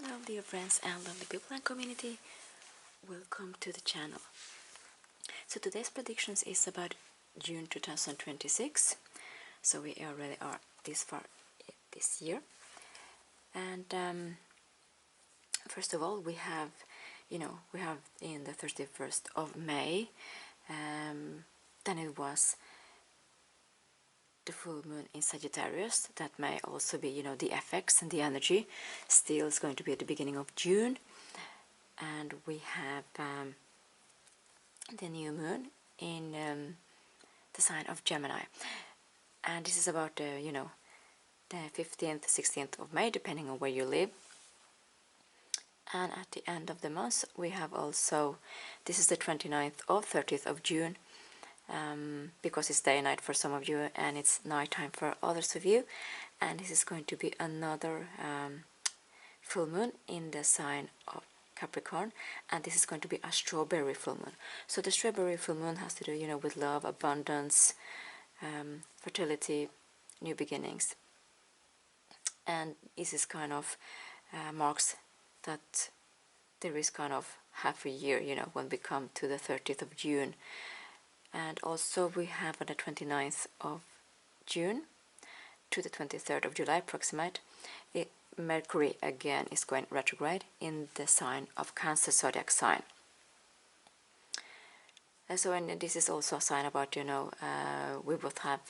Hello dear friends and lovely people and community, welcome to the channel. So today's predictions is about June 2026, so we already are this far this year. And first of all we have in the 31st of May, then it was the full moon in Sagittarius. That may also be, the effects and the energy still is going to be at the beginning of June. And we have the new moon in the sign of Gemini. And this is about, the 15th, 16th of May, depending on where you live. And at the end of the month, we have also, this is the 29th or 30th of June, because it's day and night for some of you and it's night time for others of you. And this is going to be another full moon in the sign of Capricorn, and this is going to be a strawberry full moon. So the strawberry full moon has to do, with love, abundance, fertility, new beginnings. And this is kind of marks that there is kind of half a year, when we come to the 30th of June. And also we have on the 29th of June to the 23rd of July approximate, Mercury again is going retrograde in the sign of Cancer zodiac sign. And this is also a sign about, we both have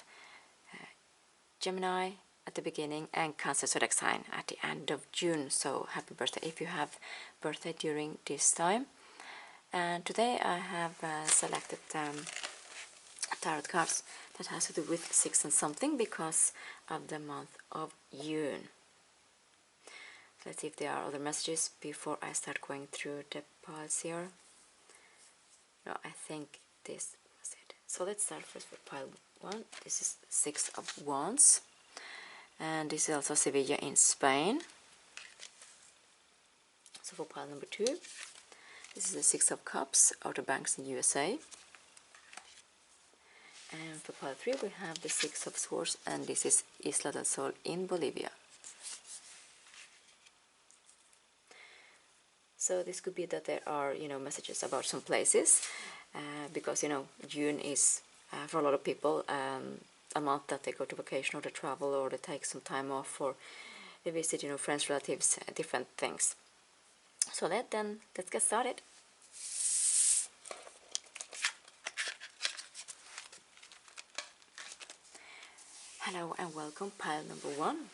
Gemini at the beginning and Cancer zodiac sign at the end of June. So happy birthday if you have birthday during this time. And today I have selected tarot cards that has to do with 6 and something because of the month of June. Let's see if there are other messages before I start going through the piles here. No, I think this was it. So let's start first with pile 1. This is 6 of Wands. And this is also Sevilla in Spain. So for pile number 2, this is the 6 of Cups, Outer Banks in USA. And for pile 3 we have the 6 of Swords, and this is Isla del Sol in Bolivia. So this could be that there are, messages about some places, because, June is, for a lot of people, a month that they go to vacation or they travel or they take some time off or they visit, friends, relatives, different things. So let's get started. Hello and welcome, pile number 1.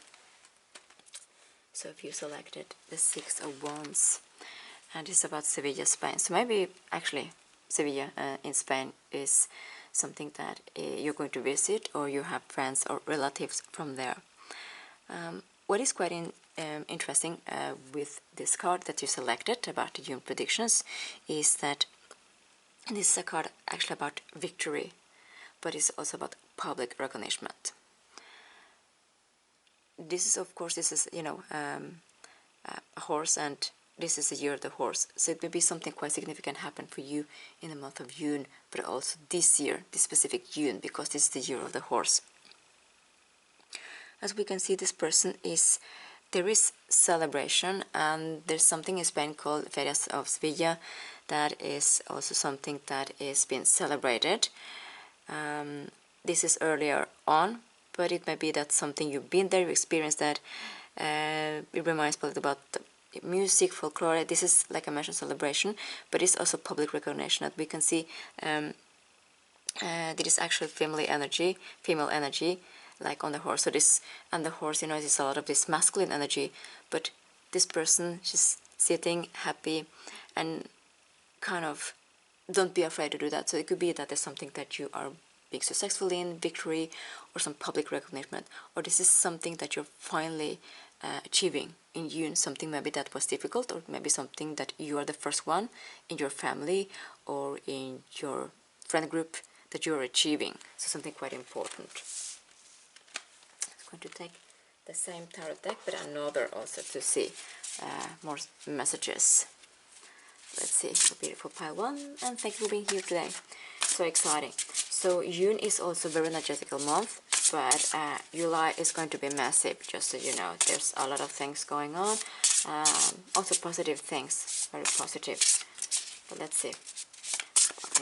So if you selected the 6 of Wands, and it's about Sevilla, Spain. So maybe actually Sevilla in Spain is something that you're going to visit, or you have friends or relatives from there. What is quite interesting with this card that you selected about the June predictions is that this is a card actually about victory, but it's also about public recognition. This is, of course, a horse, and this is the year of the horse. So it may be something quite significant happen for you in the month of June, but also this year, this specific June, because this is the year of the horse. As we can see, this person there is celebration, and there's something in Spain called Ferias of Sevilla that is also something that is being celebrated. This is earlier on, but it may be that something you've been there, you experienced that. It reminds me about the music, folklore. This is, like I mentioned, celebration, but it's also public recognition that we can see. There is actually female energy, like on the horse. So this, and the horse, is a lot of this masculine energy, but this person, she's sitting happy and kind of don't be afraid to do that. So it could be that there's something that you are being successful in, victory, or some public recognition, or this is something that you're finally achieving in June, something maybe that was difficult, or maybe something that you are the first one in your family or in your friend group that you're achieving. So something quite important. I'm going to take the same tarot deck, but another also to see more messages. Let's see, so beautiful pile 1, and thank you for being here today. So exciting. So June is also a very energetical month, but July is going to be massive, just so you know. There's a lot of things going on, Also positive things, very positive. But let's see,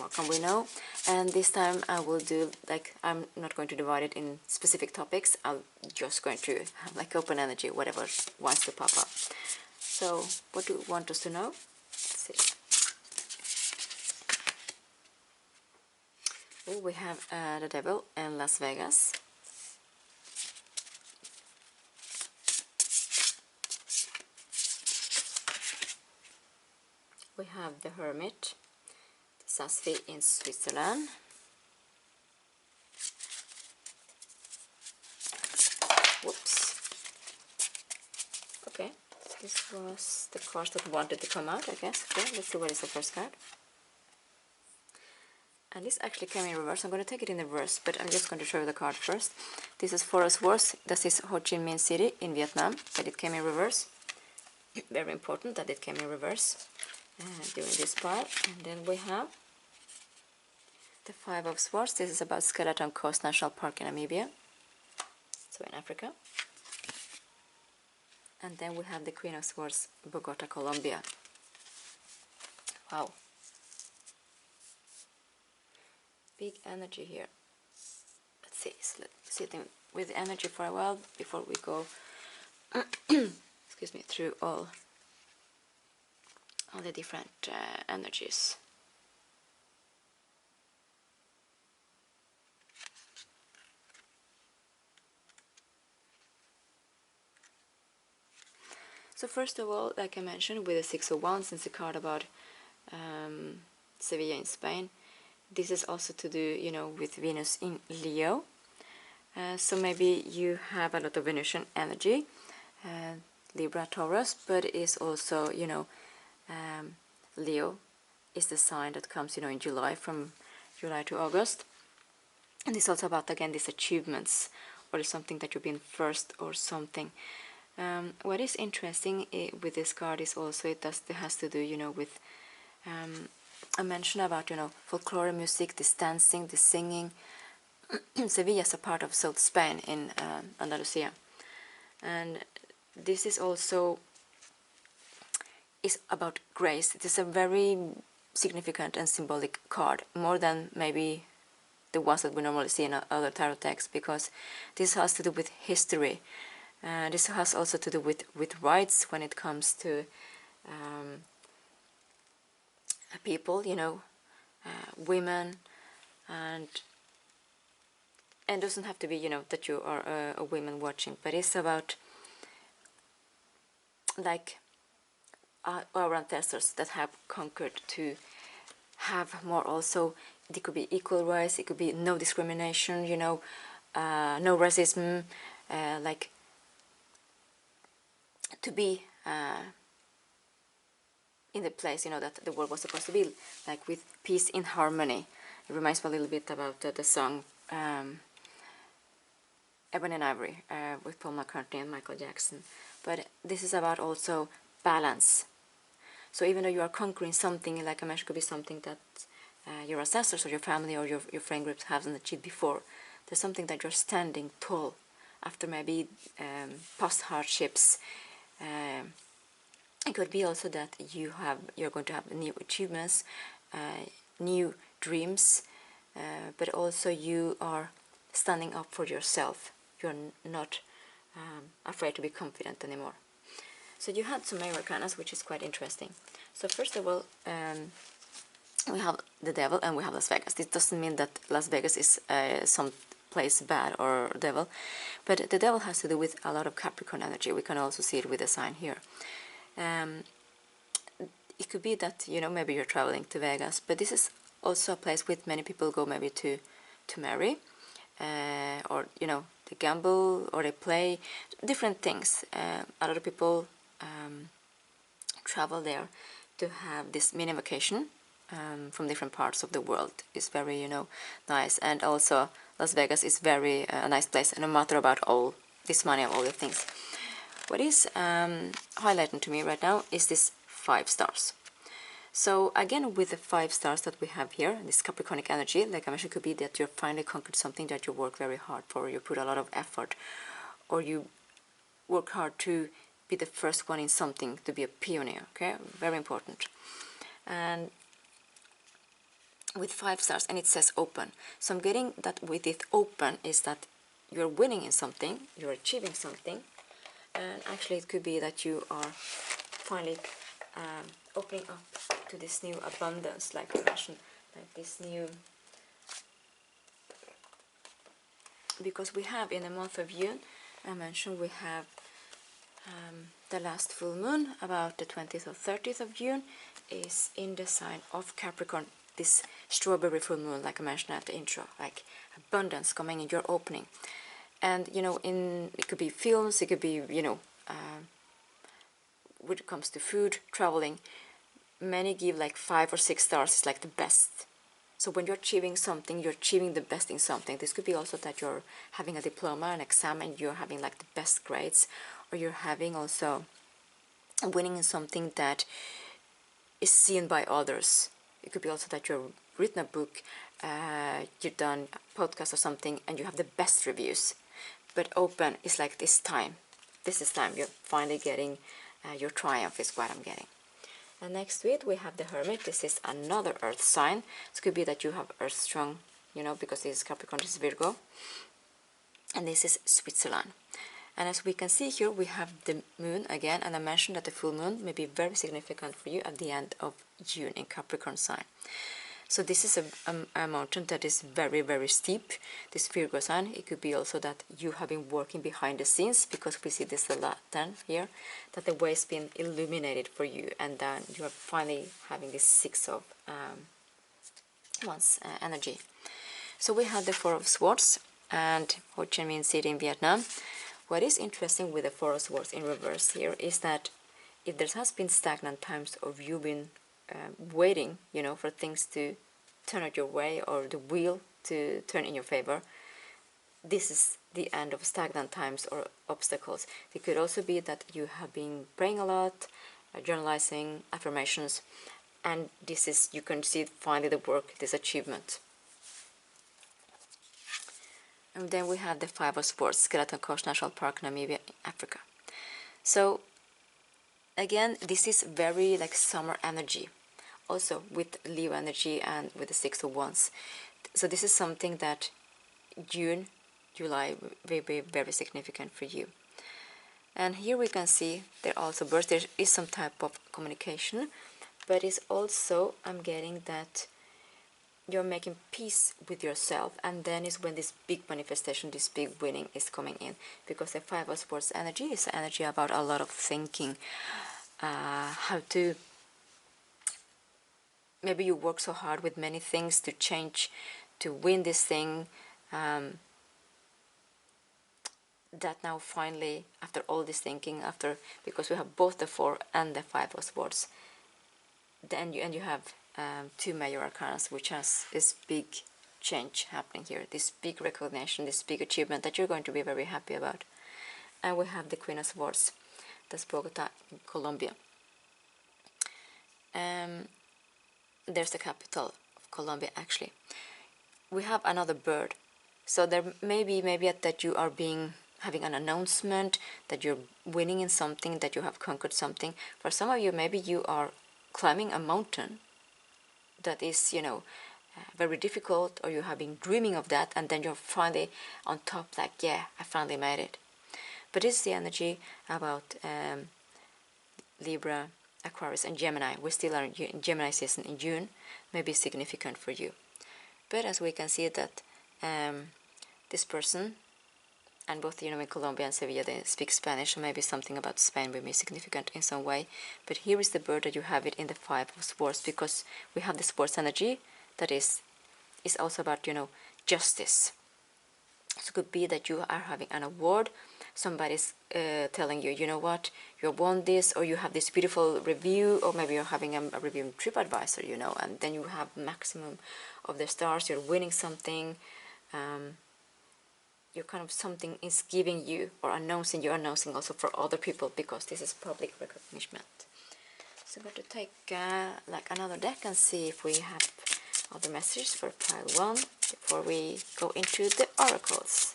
what can we know? And this time I will do, like, I'm not going to divide it in specific topics. I'm just going to have like open energy, whatever wants to pop up. So what do you want us to know? Let's see. Oh, we have the devil in Las Vegas. We have the Hermit, the Sasfi in Switzerland. Whoops. Okay, this was the cards that wanted to come out, I guess. Okay, let's see what is the first card. And this actually came in reverse. I'm going to take it in reverse, but I'm just going to show you the card first. This is Forest Wars. This is Ho Chi Minh City in Vietnam, but it came in reverse. Very important that it came in reverse during this part. And then we have the Five of Swords. This is about Skeleton Coast National Park in Namibia, so in Africa. And then we have the Queen of Swords, Bogota, Colombia. Wow. Big energy here. Let's see. So let's sit with energy for a while before we go excuse me, through all the different energies. So first of all, like I mentioned, with the Six of Wands, it's a card about Sevilla in Spain. This is also to do, you know, with Venus in Leo. So maybe you have a lot of Venusian energy, Libra, Taurus, but it's also, you know, Leo is the sign that comes, you know, in July, from July to August. And it's also about, again, these achievements, or something that you've been first or something. What is interesting with this card is also it has to do, you know, with I mentioned about, you know, folklore music, this dancing, this singing. Sevilla is a part of South Spain in Andalusia, and this is also about grace. It is a very significant and symbolic card, more than maybe the ones that we normally see in other tarot texts, because this has to do with history. This has also to do with rights when it comes to people, you know, women, and it doesn't have to be, you know, that you are a woman watching, but it's about like our ancestors that have conquered to have more. Also, it could be equal rights, it could be no discrimination, you know, no racism, like to be in the place, you know, that the world was supposed to be, like with peace in harmony. It reminds me a little bit about the song Ebony and Ivory with Paul McCartney and Michael Jackson. But this is about also balance. So even though you are conquering something, like I mentioned, could be something that your ancestors or your family or your friend groups haven't achieved before, there's something that you're standing tall after maybe past hardships. It could be also that you're going to have new achievements, new dreams, but also you are standing up for yourself. You're not afraid to be confident anymore. So you had some arcanas, which is quite interesting. So first of all, we have the devil and we have Las Vegas. This doesn't mean that Las Vegas is some place bad or devil, but the devil has to do with a lot of Capricorn energy. We can also see it with the sign here. It could be that, you know, maybe you're traveling to Vegas, but this is also a place where many people go maybe to marry, or, you know, they gamble or they play different things. A lot of people travel there to have this mini vacation from different parts of the world. It's very, you know, nice. And also Las Vegas is very a nice place, and no matter about all this money and all the things. What is highlighting to me right now is this 5 stars. So again, with the 5 stars that we have here, this Capricornic energy, like I mentioned, could be that you're finally conquered something that you work very hard for, you put a lot of effort, or you work hard to be the first one in something, to be a pioneer, okay? Very important. And with 5 stars, and it says open. So I'm getting that with it open is that you're winning in something, you're achieving something, and actually it could be that you are finally opening up to this new abundance, like I mentioned, like this new, because we have in the month of June, I mentioned we have the last full moon, about the 20th or 30th of June, is in the sign of Capricorn, this strawberry full moon, like I mentioned at the intro, like abundance coming in your opening. And you know, it could be films, it could be, you know, when it comes to food, traveling, many give like 5 or 6 stars, it's like the best. So when you're achieving something, you're achieving the best in something. This could be also that you're having a diploma, an exam, and you're having like the best grades, or you're having also winning in something that is seen by others. It could be also that you've written a book, you've done a podcast or something, and you have the best reviews. But open is like this time. This is time you're finally getting your triumph, is what I'm getting. And next to it we have the Hermit. This is another earth sign. It could be that you have earth strong, you know, because this is Capricorn, this is Virgo. And this is Switzerland. And as we can see here, we have the moon again, and I mentioned that the full moon may be very significant for you at the end of June in Capricorn sign. So this is a mountain that is very, very steep, this Virgo sign. It could be also that you have been working behind the scenes, because we see this lantern here, that the way has been illuminated for you, and then you are finally having this 6 of Wands energy. So we have the 4 of Swords and Ho Chi Minh City in Vietnam. What is interesting with the 4 of Swords in reverse here is that if there has been stagnant times of you been waiting, you know, for things to turn out your way or the wheel to turn in your favor, this is the end of stagnant times or obstacles. It could also be that you have been praying a lot, journalizing, affirmations, and this is, you can see finally the work, this achievement. And then we have the 5 of Swords, Skeleton Coast National Park, Namibia, Africa. So again, this is very like summer energy, also with Leo energy and with the 6 of Wands. So this is something that June, July will be very significant for you. And here we can see there also birds. There is some type of communication, but it's also, I'm getting that you're making peace with yourself, and then is when this big manifestation, this big winning is coming in, because the 5 of Swords energy is energy about a lot of thinking, how to, maybe you work so hard with many things to change, to win this thing, that now finally, after all this thinking, after, because we have both the 4 and the 5 of Swords, then you have 2 major arcanas, which has this big change happening here, this big recognition, this big achievement that you're going to be very happy about. And we have the Queen of Swords, that's Bogota in Colombia. There's the capital of Colombia actually. We have another bird, so there may be that you are having an announcement that you're winning in something, that you have conquered something. For some of you, maybe you are climbing a mountain that is, you know, very difficult, or you have been dreaming of that, and then you're finally on top, like, yeah, I finally made it. But it's the energy about Libra, Aquarius and Gemini. We still are in Gemini season in June, may be significant for you. But as we can see that this person, and both, you know, in Colombia and Sevilla they speak Spanish, so maybe something about Spain will be significant in some way. But here is the bird that you have it in the 5 of Swords, because we have the Swords energy that is also about, you know, justice. So it could be that you are having an award, somebody's telling you, you know what, you won this, or you have this beautiful review, or maybe you're having a review in TripAdvisor, you know, and then you have maximum of the stars, you're winning something, you're kind of, something is giving you, or announcing, you're announcing also for other people, because this is public recognition. So I'm going to take like another deck and see if we have other messages for pile 1 before we go into the oracles.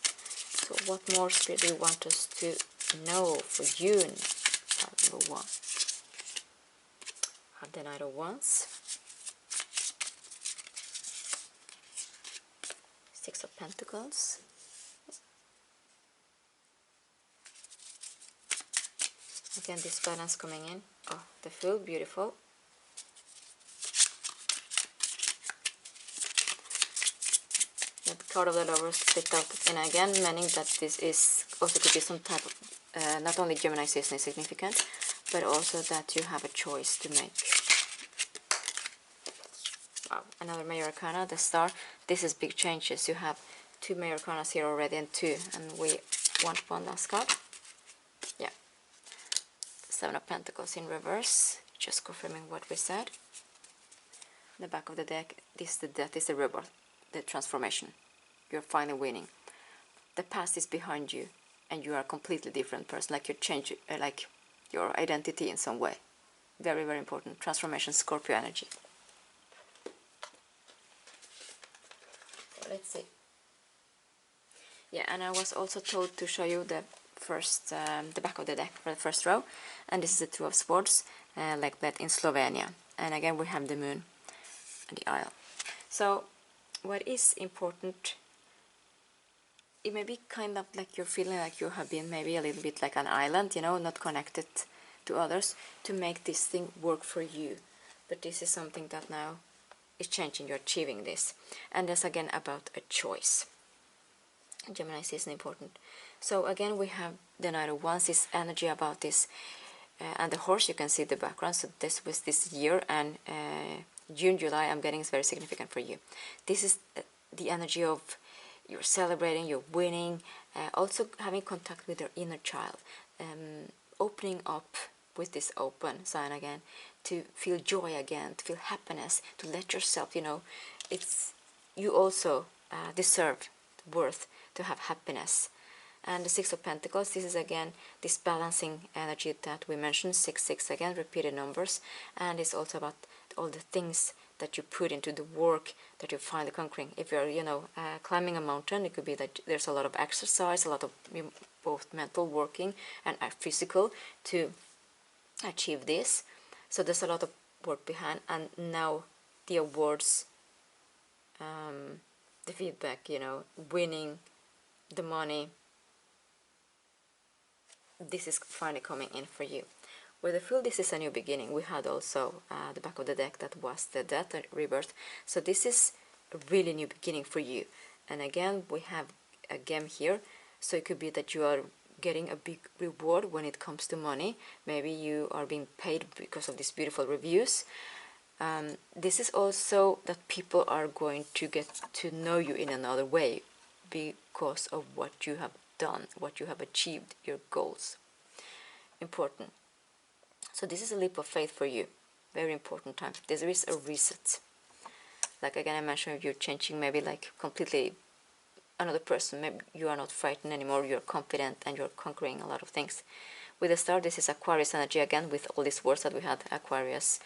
So what more spirit do you want us to know for June? number 1. Have the Knight of Wands, 6 of Pentacles, again this balance coming in. Oh, the Fool, beautiful. The card of the Lovers split out, and again meaning that this is also could be some type of not only Gemini season is significant, but also that you have a choice to make. Wow, another Major Arcana, the Star. This is big changes. You have 2 Major Arcanas here already, and 2, and we want one last card. Yeah, 7 of Pentacles in reverse, just confirming what we said. The back of the deck, this is the death, is the rebirth, the transformation. You're finally winning. The past is behind you, and you are a completely different person, like you change, like your identity in some way. Very, very important. Transformation, Scorpio energy. Let's see. Yeah, and I was also told to show you the first, the back of the deck for the first row, and this is the 2 of Swords, like that in Slovenia. And again we have the Moon and the Isle. So what is important, it may be kind of like you're feeling like you have been maybe a little bit like an island, you know, not connected to others, to make this thing work for you. But this is something that now is changing, you're achieving this. And that's again about a choice. Gemini season important. So again we have the Knight of Wands, this energy about this, and the horse, you can see the background. So this was this year, and June, July, I'm getting is very significant for you. This is the energy of you're celebrating, you're winning, also having contact with your inner child, opening up with this open sign again, to feel joy again, to feel happiness, to let yourself, you know, it's, you also deserve, worth to have happiness. And the 6 of Pentacles, this is again this balancing energy that we mentioned, 6 again, repeated numbers, and it's also about all the things that you put into the work that you're finally conquering. If you're, you know, climbing a mountain, it could be that there's a lot of exercise, a lot of both mental working and physical to achieve this. So there's a lot of work behind, and now the awards, the feedback, you know, winning, the money, this is finally coming in for you. With the Fool, this is a new beginning. We had also the back of the deck that was the death, the rebirth. So this is a really new beginning for you. And again, we have a gem here. So it could be that you are getting a big reward when it comes to money. Maybe you are being paid because of these beautiful reviews. This is also that people are going to get to know you in another way because of what you have done, what you have achieved, your goals. Important. So this is a leap of faith for you. Very important time. There is a reset. Like again, I mentioned, if you're changing maybe like completely another person, maybe you are not frightened anymore, you're confident and you're conquering a lot of things. With the Star, this is Aquarius energy again, with all these words that we had, Aquarius,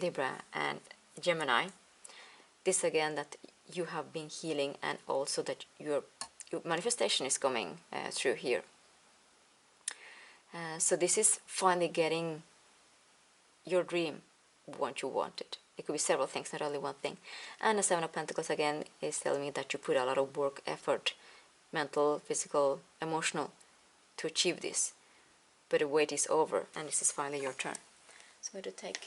Libra and Gemini. This again, that you have been healing, and also that your manifestation is coming through here. So this is finally getting your dream, what you wanted. It could be several things, not only one thing. And the 7 of Pentacles again is telling me that you put a lot of work, effort, mental, physical, emotional, to achieve this. But the wait is over, and this is finally your turn. So I'm going to take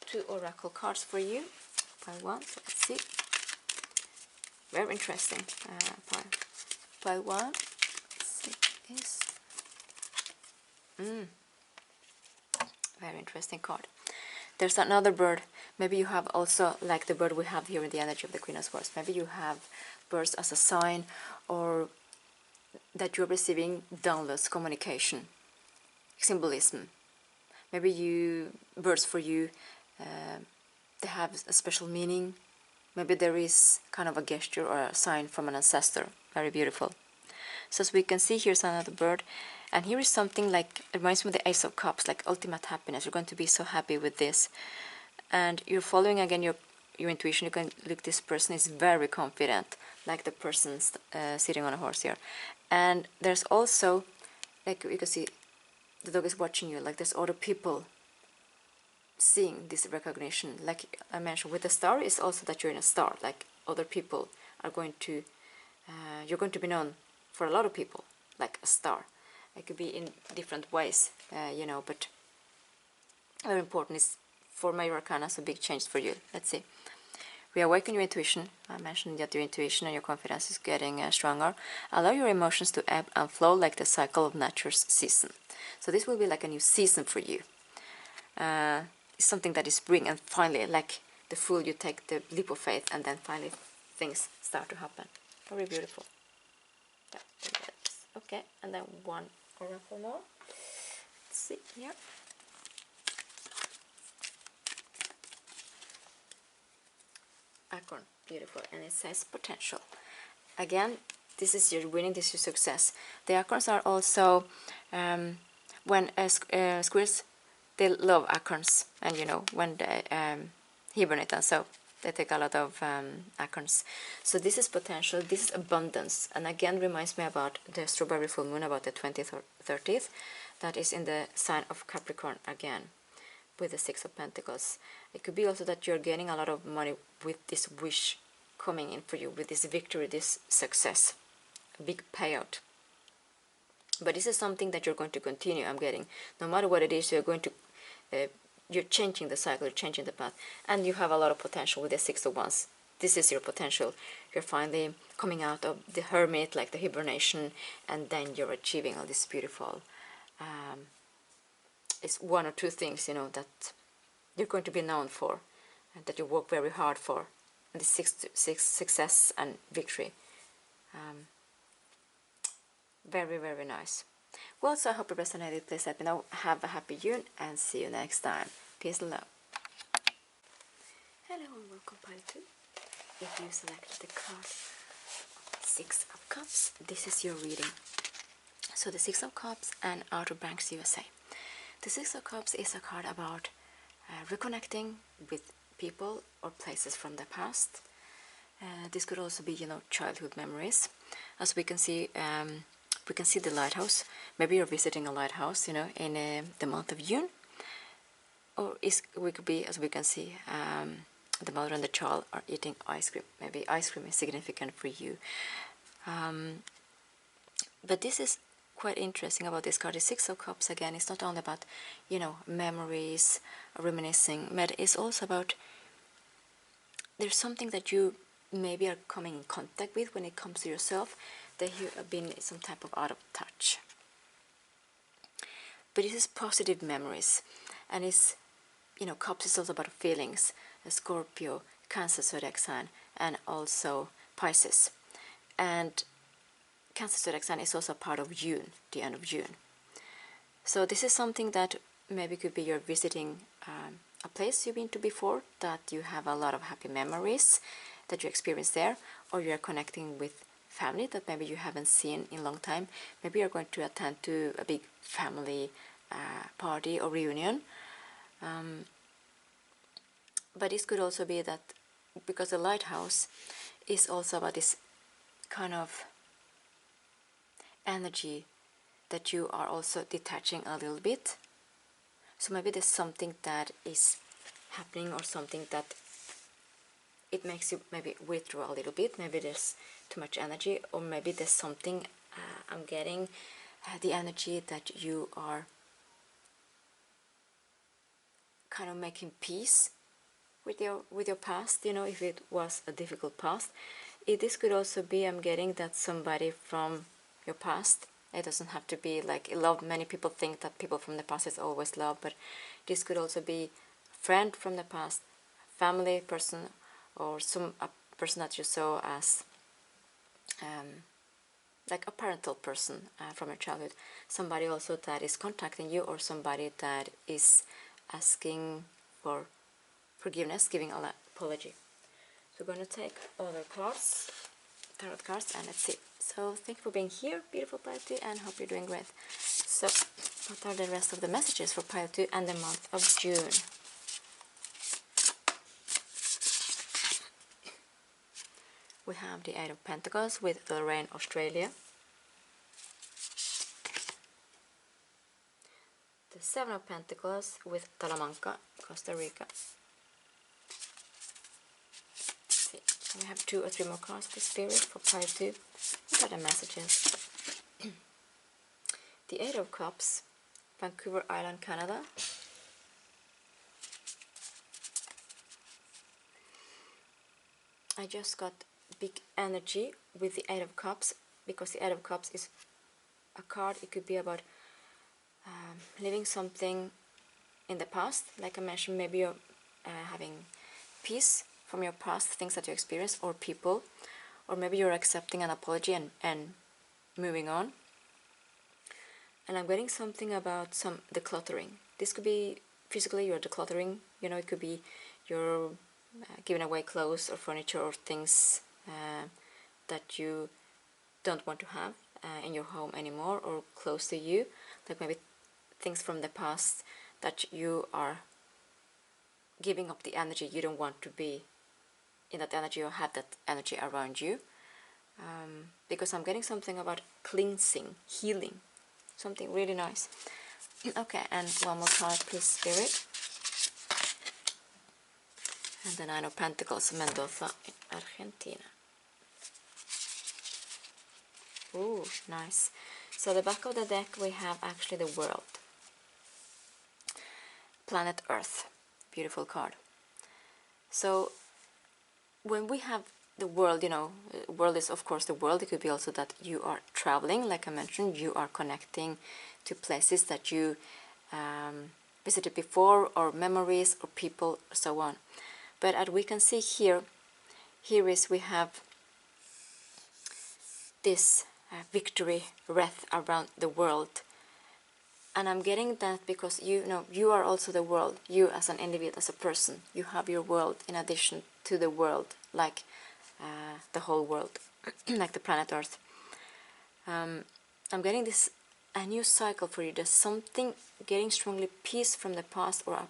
2 oracle cards for you, pile 1, so let's see. Very interesting. Pile 1, let's see, is very interesting card. There's another bird. Maybe you have also, like the bird we have here in the energy of the Queen of Swords, maybe you have birds as a sign, or that you're receiving downloads, communication, symbolism. Maybe birds for you, they have a special meaning. Maybe there is kind of a gesture or a sign from an ancestor. Very beautiful. So as we can see, here's another bird. And here is something like, it reminds me of the Ace of Cups, like ultimate happiness. You're going to be so happy with this. And you're following again your intuition. You can look, this person is very confident, like the person's sitting on a horse here. And there's also, like you can see, the dog is watching you, like there's other people seeing this recognition. Like I mentioned with the star, is also that you're in a star, like other people are going to, you're going to be known for a lot of people, like a star. It could be in different ways, you know, but very important is for Major Arcana, so big change for you. Let's see. Reawaken your intuition. I mentioned that your intuition and your confidence is getting stronger. Allow your emotions to ebb and flow like the cycle of nature's season. So this will be like a new season for you. It's something that is spring, and finally, like the Fool, you take the leap of faith, and then finally things start to happen. Very beautiful. Yeah, okay, and then one oracle more. Let's see here. Acorn, beautiful, and it says potential. Again, this is your winning, this is your success. The acorns are also, when squirrels, they love acorns, and you know, when they hibernate, and so they take a lot of acorns. So this is potential, this is abundance, and again reminds me about the strawberry full moon, about the 20th or 30th, that is in the sign of Capricorn again, with the Six of Pentacles. It could be also that you're gaining a lot of money with this wish coming in for you, with this victory, this success, a big payout. But this is something that you're going to continue, I'm getting. No matter what it is, you're going to, you're changing the cycle, you're changing the path, and you have a lot of potential with the Six of Wands. This is your potential. You're finally coming out of the hermit, like the hibernation, and then you're achieving all this beautiful, it's one or two things, you know, that you're going to be known for, and that you work very hard for, and the six success and victory. Very, very nice. Well, so I hope it resonated. Please let me know. Have a happy June, and see you next time. Peace and love. Hello and welcome, pile 2. If you selected the card Six of Cups, this is your reading. So the Six of Cups and Outer Banks, USA. The Six of Cups is a card about reconnecting with people or places from the past. This could also be, you know, childhood memories. As we can see the lighthouse. Maybe you're visiting a lighthouse, you know, in the month of June. Or we could be, as we can see, the mother and the child are eating ice cream. Maybe ice cream is significant for you. But this is quite interesting about this card. The Six of Cups, again, it's not only about, you know, memories, reminiscing, but it's also about, there's something that you maybe are coming in contact with when it comes to yourself, that you have been some type of out of touch. But this is positive memories, and it's, you know, Cups is also about feelings. Scorpio, Cancer zodiac sign, and also Pisces. And Cancer zodiac sign is also part of June, the end of June. So this is something that maybe could be you're visiting a place you've been to before, that you have a lot of happy memories that you experienced there, or you're connecting with family that maybe you haven't seen in a long time. Maybe you're going to attend to a big family party or reunion. But this could also be that, because the lighthouse is also about this kind of energy that you are also detaching a little bit. So maybe there's something that is happening, or something that it makes you maybe withdraw a little bit. Maybe there's too much energy, or maybe there's something, I'm getting the energy that you are kind of making peace with your past, you know, if it was a difficult past. This could also be, I'm getting that somebody from your past, it doesn't have to be like love. Many people think that people from the past is always love, but this could also be a friend from the past, family person, or a person that you saw as like a parental person from your childhood. Somebody also that is contacting you, or somebody that is asking for forgiveness, giving an apology. So we're going to take other cards, tarot cards, and let's see. So thank you for being here, beautiful pile 2, and hope you're doing great. So what are the rest of the messages for pile 2 and the month of June? We have the Eight of Pentacles with Lorraine, Australia. the Seven of Pentacles with Talamanca, Costa Rica. Let's see, we have 2 or 3 more cards for Spirit for pile 2. What are the messages? The Eight of Cups, Vancouver Island, Canada. I just got big energy with the Eight of Cups, because the Eight of Cups is a card. It could be about living something in the past, like I mentioned. Maybe you're having peace from your past, things that you experienced, or people, or maybe you're accepting an apology and moving on. And I'm getting something about decluttering. This could be physically you're decluttering, you know, it could be you're giving away clothes or furniture or things that you don't want to have in your home anymore, or close to you, like maybe things from the past that you are giving up the energy. You don't want to be in that energy or have that energy around you, because I'm getting something about cleansing, healing, something really nice. Okay, and one more card, please, Spirit. And the Nine of Pentacles, Mendoza in Argentina. Ooh, nice. So the back of the deck we have actually the World. Planet Earth. Beautiful card. So when we have the world, you know, world is of course the world. It could be also that you are traveling, like I mentioned, you are connecting to places that you visited before, or memories, or people, so on. But as we can see here we have this victory wreath around the world. And I'm getting that because you know you are also the world. You as an individual, as a person, you have your world in addition to the world, like the whole world, like the planet Earth. I'm getting this a new cycle for you. There's something getting strongly peace from the past, or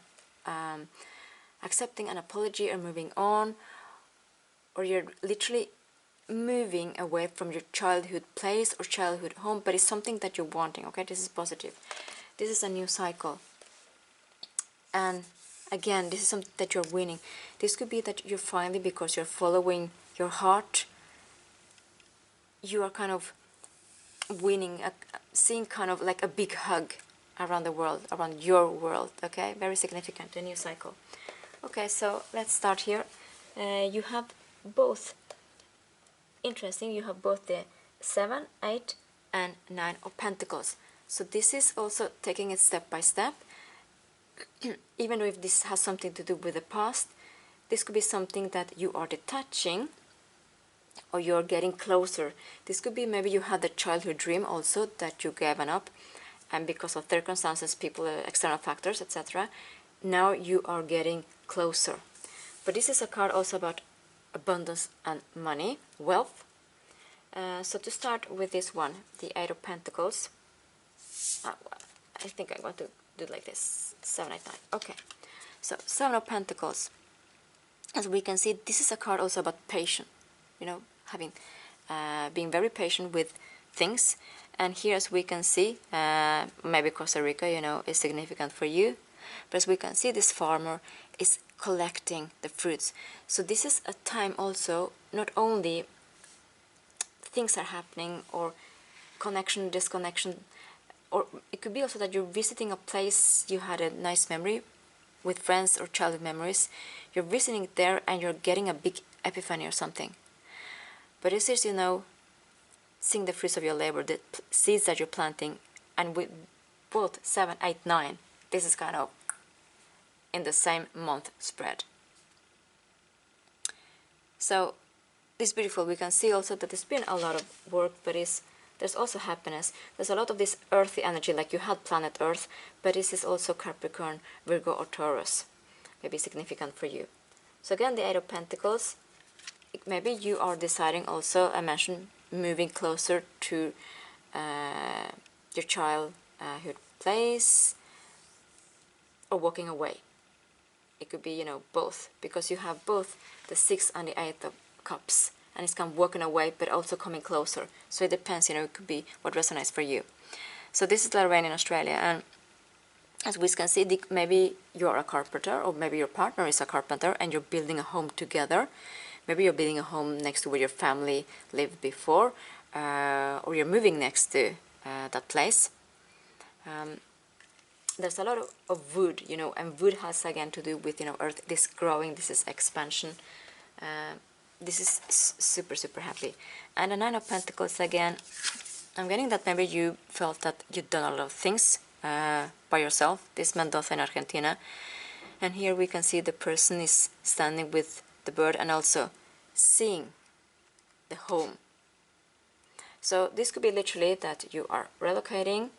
accepting an apology, or moving on, or you're literally moving away from your childhood place or childhood home, but it's something that you're wanting. Okay, this is positive. This is a new cycle, and again, this is something that you're winning. This could be that you're finally, because you're following your heart, you are kind of winning, seeing kind of like a big hug around the world, around your world. Okay, very significant, a new cycle. Okay, so let's start here. You have both, interesting, you have both the 7, 8 and 9 of Pentacles. So this is also taking it step by step. Even though if this has something to do with the past, this could be something that you are detaching, or you're getting closer. This could be maybe you had a childhood dream also that you given up, and because of circumstances, people, external factors, etc., now you are getting closer. But this is a card also about abundance and money, wealth. So to start with this one, the 8 of Pentacles. I think I want to do it like this, 7, 8, 9. Okay, so 7 of Pentacles. As we can see, this is a card also about patience. You know, having, being very patient with things. And here, as we can see, maybe Costa Rica, you know, is significant for you. But as we can see, this farmer is collecting the fruits. So this is a time also, not only things are happening, or connection, disconnection, or it could be also that you're visiting a place you had a nice memory with friends or childhood memories. You're visiting there and you're getting a big epiphany or something. But this is, you know, seeing the fruits of your labor, the seeds that you're planting. And with both 7, 8, 9, this is kind of in the same month spread. So this is beautiful. We can see also that there's been a lot of work, but there's also happiness. There's a lot of this earthy energy, like you had planet Earth, but this is also Capricorn, Virgo, or Taurus. Maybe significant for you. So again, the 8 of Pentacles. Maybe you are deciding also, I mentioned, moving closer to your childhood place, or walking away. It could be, you know, both, because you have both the 6 and the 8 of Cups, and it's kind of walking away but also coming closer. So it depends, you know, it could be what resonates for you. So this is Lorraine in Australia, and As we can see, maybe you're a carpenter, or maybe your partner is a carpenter, and you're building a home together. Maybe you're building a home next to where your family lived before, or you're moving next to that place. There's a lot of wood, you know, and wood has again to do with, you know, earth, this growing, this is expansion. This is super, super happy. And the Nine of Pentacles again, I'm getting that maybe you felt that you've done a lot of things by yourself, this Mendoza in Argentina. And here we can see the person is standing with the bird and also seeing the home. So this could be literally that you are relocating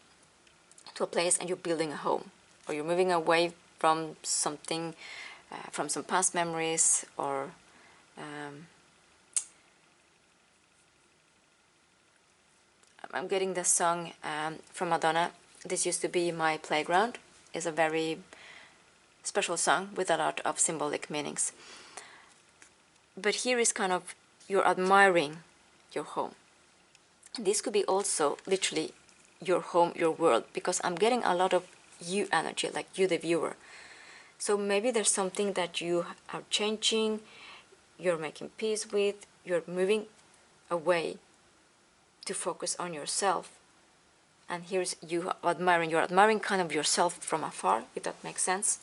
to a place and you're building a home, or you're moving away from something, from some past memories, or I'm getting the song from Madonna, "This Used to Be My Playground." Is a very special song with a lot of symbolic meanings. But here is kind of, you're admiring your home. This could be also literally your home, your world, because I'm getting a lot of you energy, like you the viewer. So maybe there's something that you are changing, you're making peace with, you're moving away to focus on yourself. And here's you admiring, you're admiring kind of yourself from afar, if that makes sense.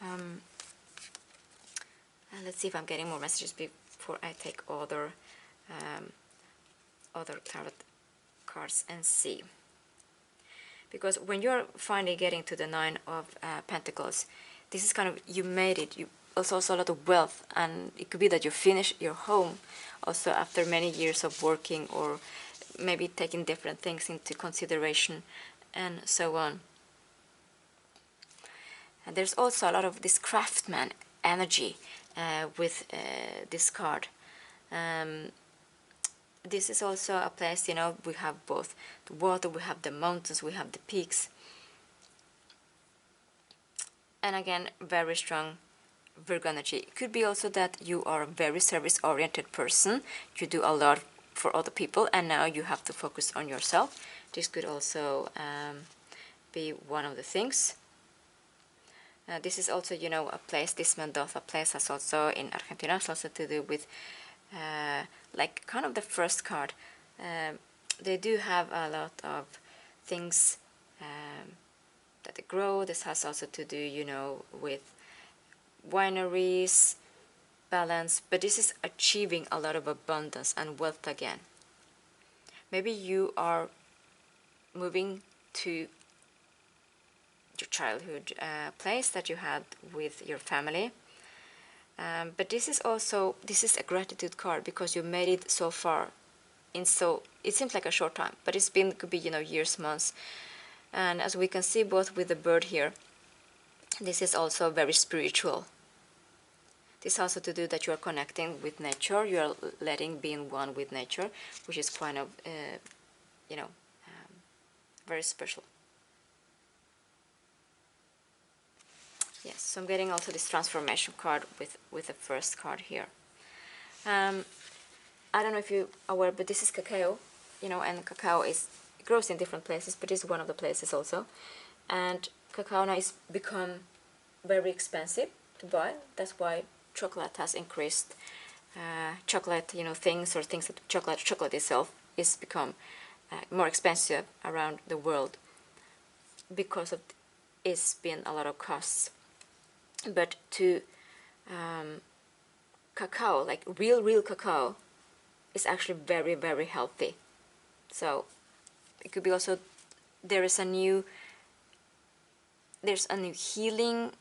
And let's see if I'm getting more messages before I take other tarot cards and see. Because when you're finally getting to the Nine of Pentacles, this is kind of, you made it. You also a lot of wealth, and it could be that you finish your home also after many years of working, or maybe taking different things into consideration and so on. And there's also a lot of this craftsman energy with this card. This is also a place, you know, we have both the water, we have the mountains, we have the peaks. And again, very strong Virgo energy. It could be also that you are a very service-oriented person. You do a lot for other people, and now you have to focus on yourself. This could also be one of the things. This is also, you know, a place, this Mendoza place has also in Argentina, has also to do with like kind of the first card. They do have a lot of things that they grow. This has also to do, you know, with wineries, balance, but this is achieving a lot of abundance and wealth again. Maybe you are moving to your childhood place that you had with your family. But this is also, this is a gratitude card because you made it so far in, so it seems like a short time, but it's been, could be, you know, years, months. And as we can see both with the bird here, this is also very spiritual. This also to do that you are connecting with nature, you are letting being one with nature, which is kind of you know, very special. Yes, so I'm getting also this transformation card with the first card here. I don't know if you're aware, but this is cacao, you know, and cacao is, it grows in different places, but it's one of the places also. And cacao now is become very expensive to buy. That's why chocolate has increased. Chocolate, you know, things or things that chocolate itself is become more expensive around the world because of it's been a lot of costs. But to cacao, like real cacao, is actually very, very healthy. So it could be also there's a new healing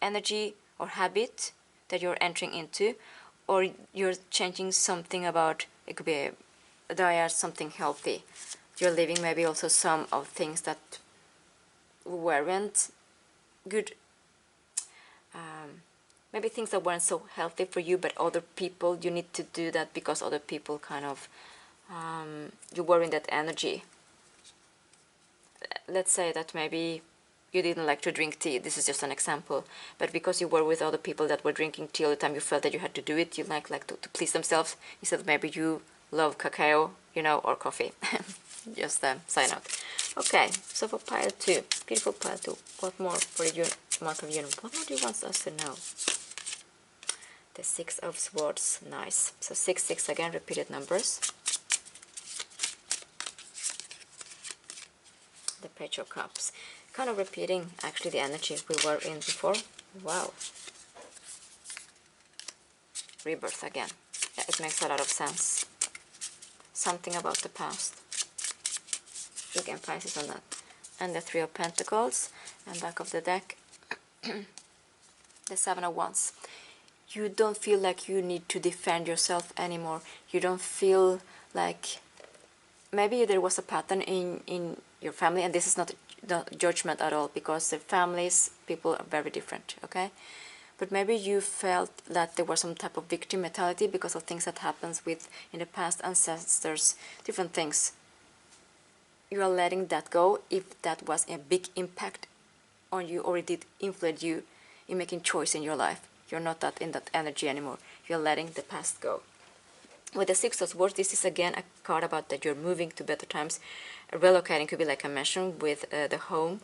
energy or habit that you're entering into, or you're changing something about, it could be a diet, something healthy. You're leaving maybe also some of things that weren't good, maybe things that weren't so healthy for you, but other people, you need to do that because other people kind of, you were in that energy. Let's say that maybe you didn't like to drink tea, this is just an example, but because you were with other people that were drinking tea all the time, you felt that you had to do it, you like to please themselves, instead of maybe you love cacao, you know, or coffee. Just a side note. Okay, so for pile 2, beautiful pile 2, what more for the month of June? What more do you want us to know? The 6 of Swords, nice. So 6, 6 again, repeated numbers. The Page of Cups, kind of repeating actually the energy we were in before. Wow. Rebirth again. Yeah, it makes a lot of sense. Something about the past. Big emphasis on that. And the 3 of Pentacles, and back of the deck, the 7 of Wands. You don't feel like you need to defend yourself anymore. You don't feel like, maybe there was a pattern in your family, and this is not judgment at all, because the families, people are very different, okay? But maybe you felt that there was some type of victim mentality because of things that happens with in the past, ancestors, different things. You are letting that go if that was a big impact on you, or it did influence you in making choice in your life. You're not that in that energy anymore. You're letting the past go. With the 6 of Swords, this is again a card about that you're moving to better times. Relocating could be like I mentioned with the home.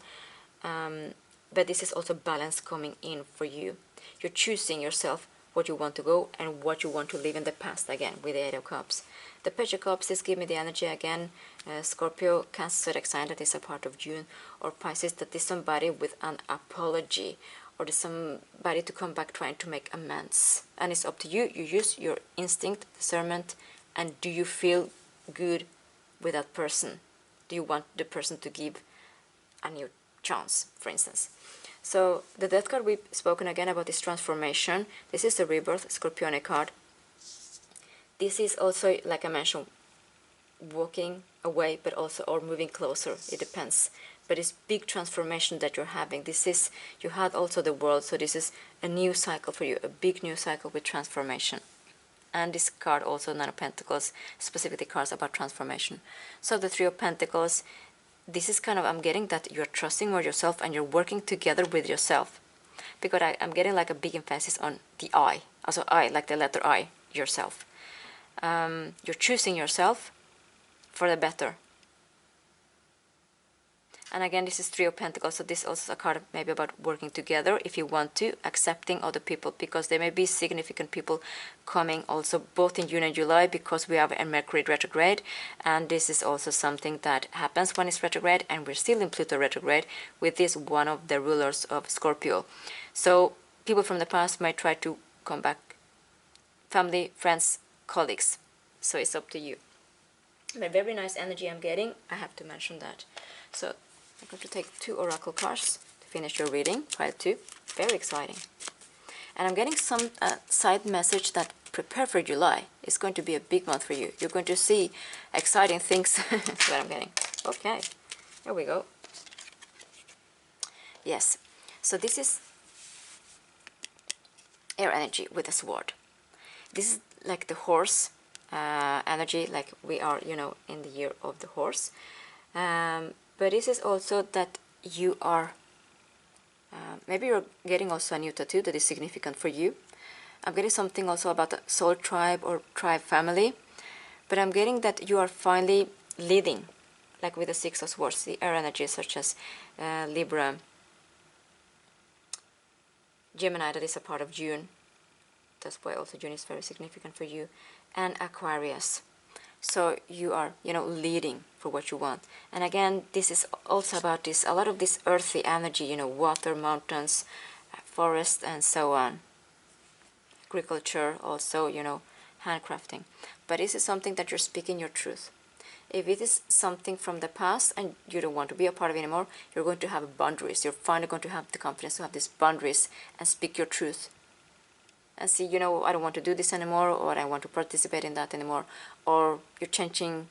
But this is also balance coming in for you. You're choosing yourself what you want to go and what you want to live in the past again with the 8 of Cups. The Page of Cups is giving me the energy again. Scorpio, Cancer, zodiac sign that is a part of June, or Pisces, that is somebody with an apology, or there's somebody to come back trying to make amends. And it's up to you. You use your instinct, discernment, and do you feel good with that person? Do you want the person to give a new chance, for instance? So the Death card, we've spoken again about this transformation. This is the Rebirth, Scorpione card. This is also, like I mentioned, walking away, but also or moving closer. It depends. But it's big transformation that you're having. This is, you had also the World, so this is a new cycle for you, a big new cycle with transformation. And this card also, Nine of Pentacles, specifically cards about transformation. So the 3 of Pentacles, this is kind of, I'm getting that you're trusting more yourself and you're working together with yourself. Because I'm getting like a big emphasis on the I. Also I, like the letter I, yourself. You're choosing yourself for the better. And again, this is 3 of Pentacles, so this is also a card maybe about working together if you want to, accepting other people, because there may be significant people coming also both in June and July, because we have a Mercury retrograde, and this is also something that happens when it's retrograde, and we're still in Pluto retrograde with this one of the rulers of Scorpio. So people from the past might try to come back, family, friends, colleagues, so it's up to you. But very nice energy I'm getting, I have to mention that. So I'm going to take 2 oracle cards to finish your reading, pile 2. Very exciting. And I'm getting some side message that prepare for July. It's going to be a big month for you. You're going to see exciting things. That's what I'm getting. Okay, here we go. Yes, so this is air energy with a sword. This is like the horse energy, like we are, you know, in the year of the horse. But this is also that you are, maybe you're getting also a new tattoo that is significant for you. I'm getting something also about the soul tribe or tribe family. But I'm getting that you are finally leading, like with the 6 of Swords, the air energy such as Libra, Gemini, that is a part of June. That's why also June is very significant for you. And Aquarius. So you are, you know, leading for what you want. And again, this is also about this, a lot of this earthy energy, you know, water, mountains, forest, and so on. Agriculture also, you know, handcrafting. But this is something that you're speaking your truth. If it is something from the past and you don't want to be a part of it anymore, you're going to have boundaries. You're finally going to have the confidence to have these boundaries and speak your truth. And see, you know, I don't want to do this anymore, or I don't want to participate in that anymore, or you're changing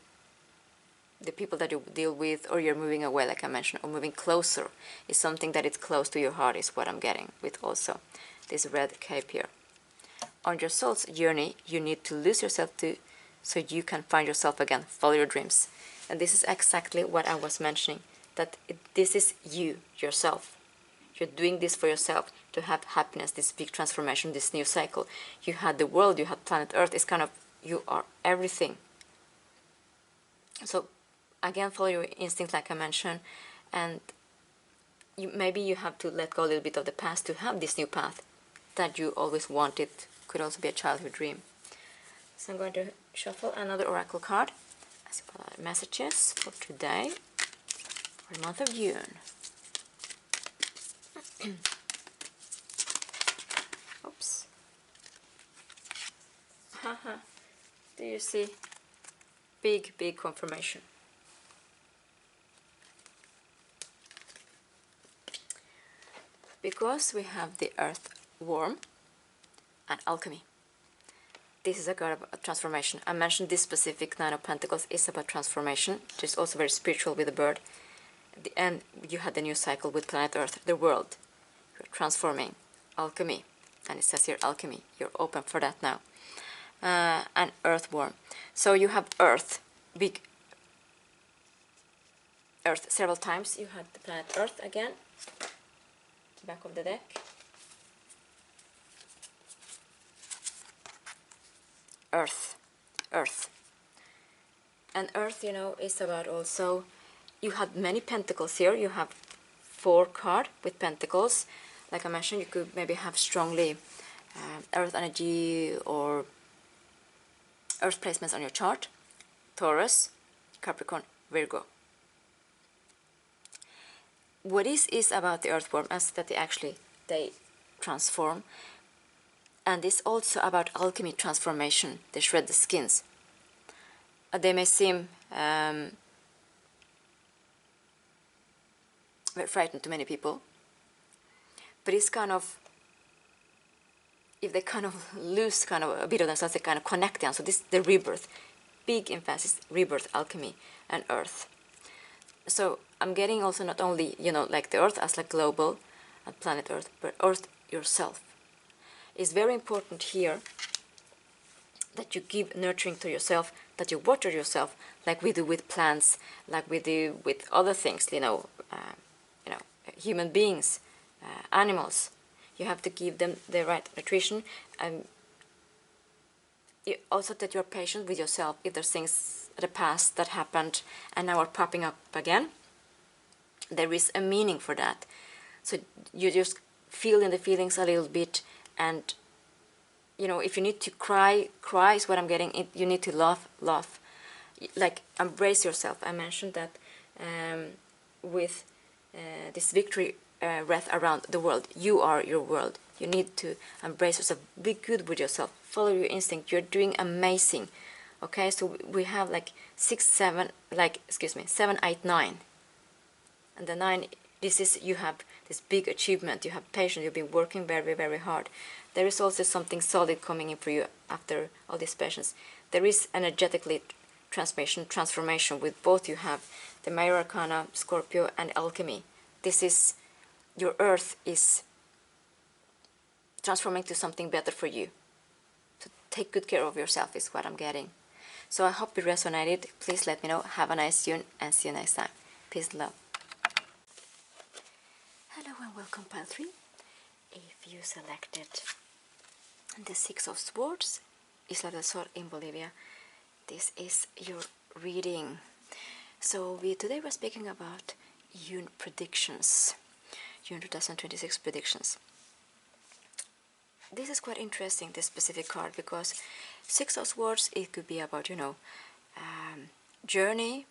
the people that you deal with, or you're moving away, like I mentioned, or moving closer. Is something that is close to your heart is what I'm getting with also this red cape here. On your soul's journey, you need to lose yourself so you can find yourself again, follow your dreams. And this is exactly what I was mentioning, that this is you, yourself. You're doing this for yourself to have happiness, this big transformation, this new cycle. You had the world, you had planet Earth. It's kind of, you are everything. So again, follow your instinct like I mentioned, and maybe you have to let go a little bit of the past to have this new path that you always wanted. Could also be a childhood dream. So I'm going to shuffle another oracle card as messages for today, for the month of June. Oops. Haha. Do you see? Big confirmation. Because we have the earth worm and alchemy. This is a card of transformation. I mentioned this specific Nine of Pentacles is about transformation. It's also very spiritual with the bird. And you had the new cycle with planet Earth, the world. You're transforming. Alchemy. And it says here alchemy. You're open for that now. And earthworm. So you have Earth. Big Earth several times. You had the planet Earth again. Back of the deck. Earth. And Earth, you know, is about also, you had many pentacles here. You have 4 cards with pentacles. Like I mentioned, you could maybe have strongly Earth energy or Earth placements on your chart. Taurus, Capricorn, Virgo. What is about the earthworm is that they transform. And it's also about alchemy transformation. They shred the skins. They may seem very frightened to many people. But it's kind of, if they kind of lose kind of a bit of themselves, they kind of connect down. So this is the rebirth. Big emphasis, rebirth, alchemy, and earth. So I'm getting also not only, you know, like the earth as like global, and planet earth, but earth yourself. It's very important here that you give nurturing to yourself, that you water yourself, like we do with plants, like we do with other things, human beings, animals. You have to give them the right nutrition, and also that you're patient with yourself. If there's things in the past that happened and now are popping up again, there is a meaning for that. So you just feel in the feelings a little bit, and you know, if you need to cry is what I'm getting. You need to laugh, like embrace yourself. I mentioned that with this victory wreath around the world. You are your world. You need to embrace yourself. Be good with yourself. Follow your instinct. You're doing amazing. Okay, so we have like 7, 8, 9. And the 9, this is, you have this big achievement. You have patience. You've been working very, very hard. There is also something solid coming in for you after all this patience. There is energetically transformation with both. You have the Major Arcana, Scorpio, and Alchemy. This is, your earth is transforming to something better for you. So take good care of yourself is what I'm getting. So I hope it resonated. Please let me know. Have a nice June and see you next time. Peace and love. Hello and welcome, Pile 3. If you selected the 6 of Swords, Isla del Sol in Bolivia, this is your reading. So today we're speaking about June predictions, June 2026 predictions. This is quite interesting, this specific card, because 6 of Swords, it could be about, journey,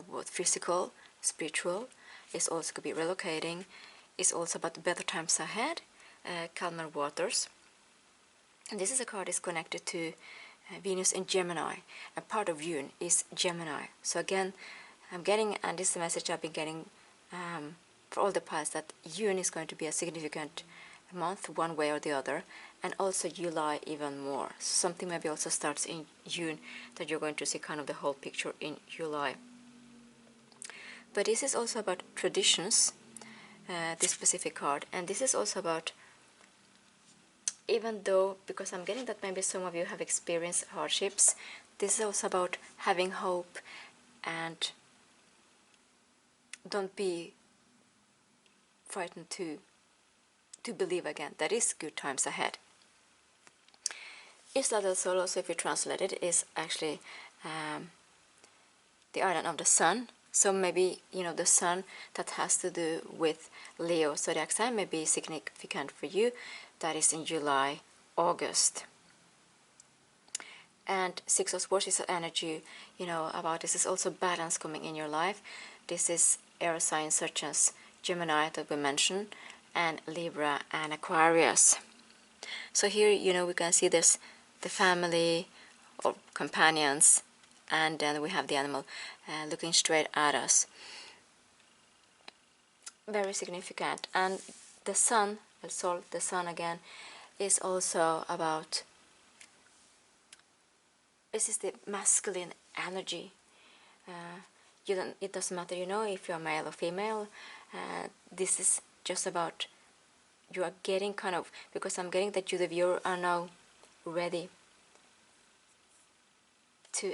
both physical, spiritual. It also could be relocating. It's also about better times ahead, calmer waters. And this is a card is connected to Venus in Gemini, and part of June is Gemini. So again, I'm getting, and this is the message I've been getting for all the piles, that June is going to be a significant month one way or the other, and also July even more. Something maybe also starts in June that you're going to see kind of the whole picture in July. But this is also about traditions, this specific card, and this is also about, even though, because I'm getting that maybe some of you have experienced hardships, this is also about having hope and don't be frightened to believe again. There is good times ahead. Isla del Sol, so if you translate it, is actually the island of the sun, So maybe, the sun, that has to do with Leo zodiac sign, may be significant for you. That is in July, August. And Six of Swords is energy, about this is also balance coming in your life. This is air signs such as Gemini that we mentioned, and Libra and Aquarius. So here, we can see this, the family or companions, and then we have the animal looking straight at us. Very significant. And the sun, the sun again, is also about, this is the masculine energy. It doesn't matter, if you're male or female. This is just about, you are getting kind of, because I'm getting that you, the viewer, are now ready to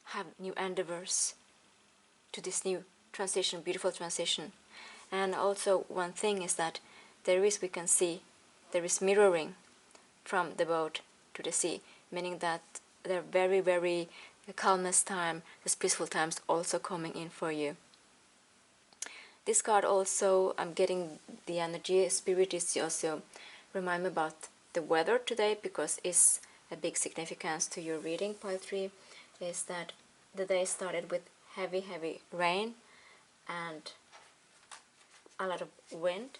have new endeavors to this new transition, beautiful transition. And also one thing is that we can see, there is mirroring from the boat to the sea, meaning that there are very, very calmest time, these peaceful times also coming in for you. This card also, I'm getting the energy, spirit is also remind me about the weather today, because it's a big significance to your reading, pile 3, is that the day started with heavy rain and a lot of wind,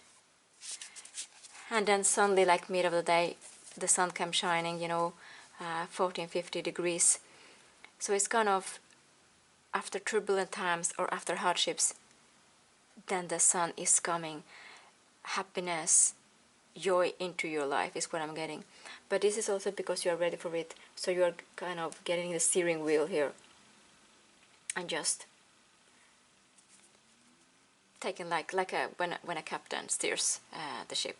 and then suddenly, like mid of the day, the sun came shining, 14-15 degrees. So it's kind of, after turbulent times or after hardships, then the sun is coming. Happiness, joy into your life is what I'm getting. But this is also because you are ready for it. So you are kind of getting the steering wheel here and just taking when a captain steers the ship.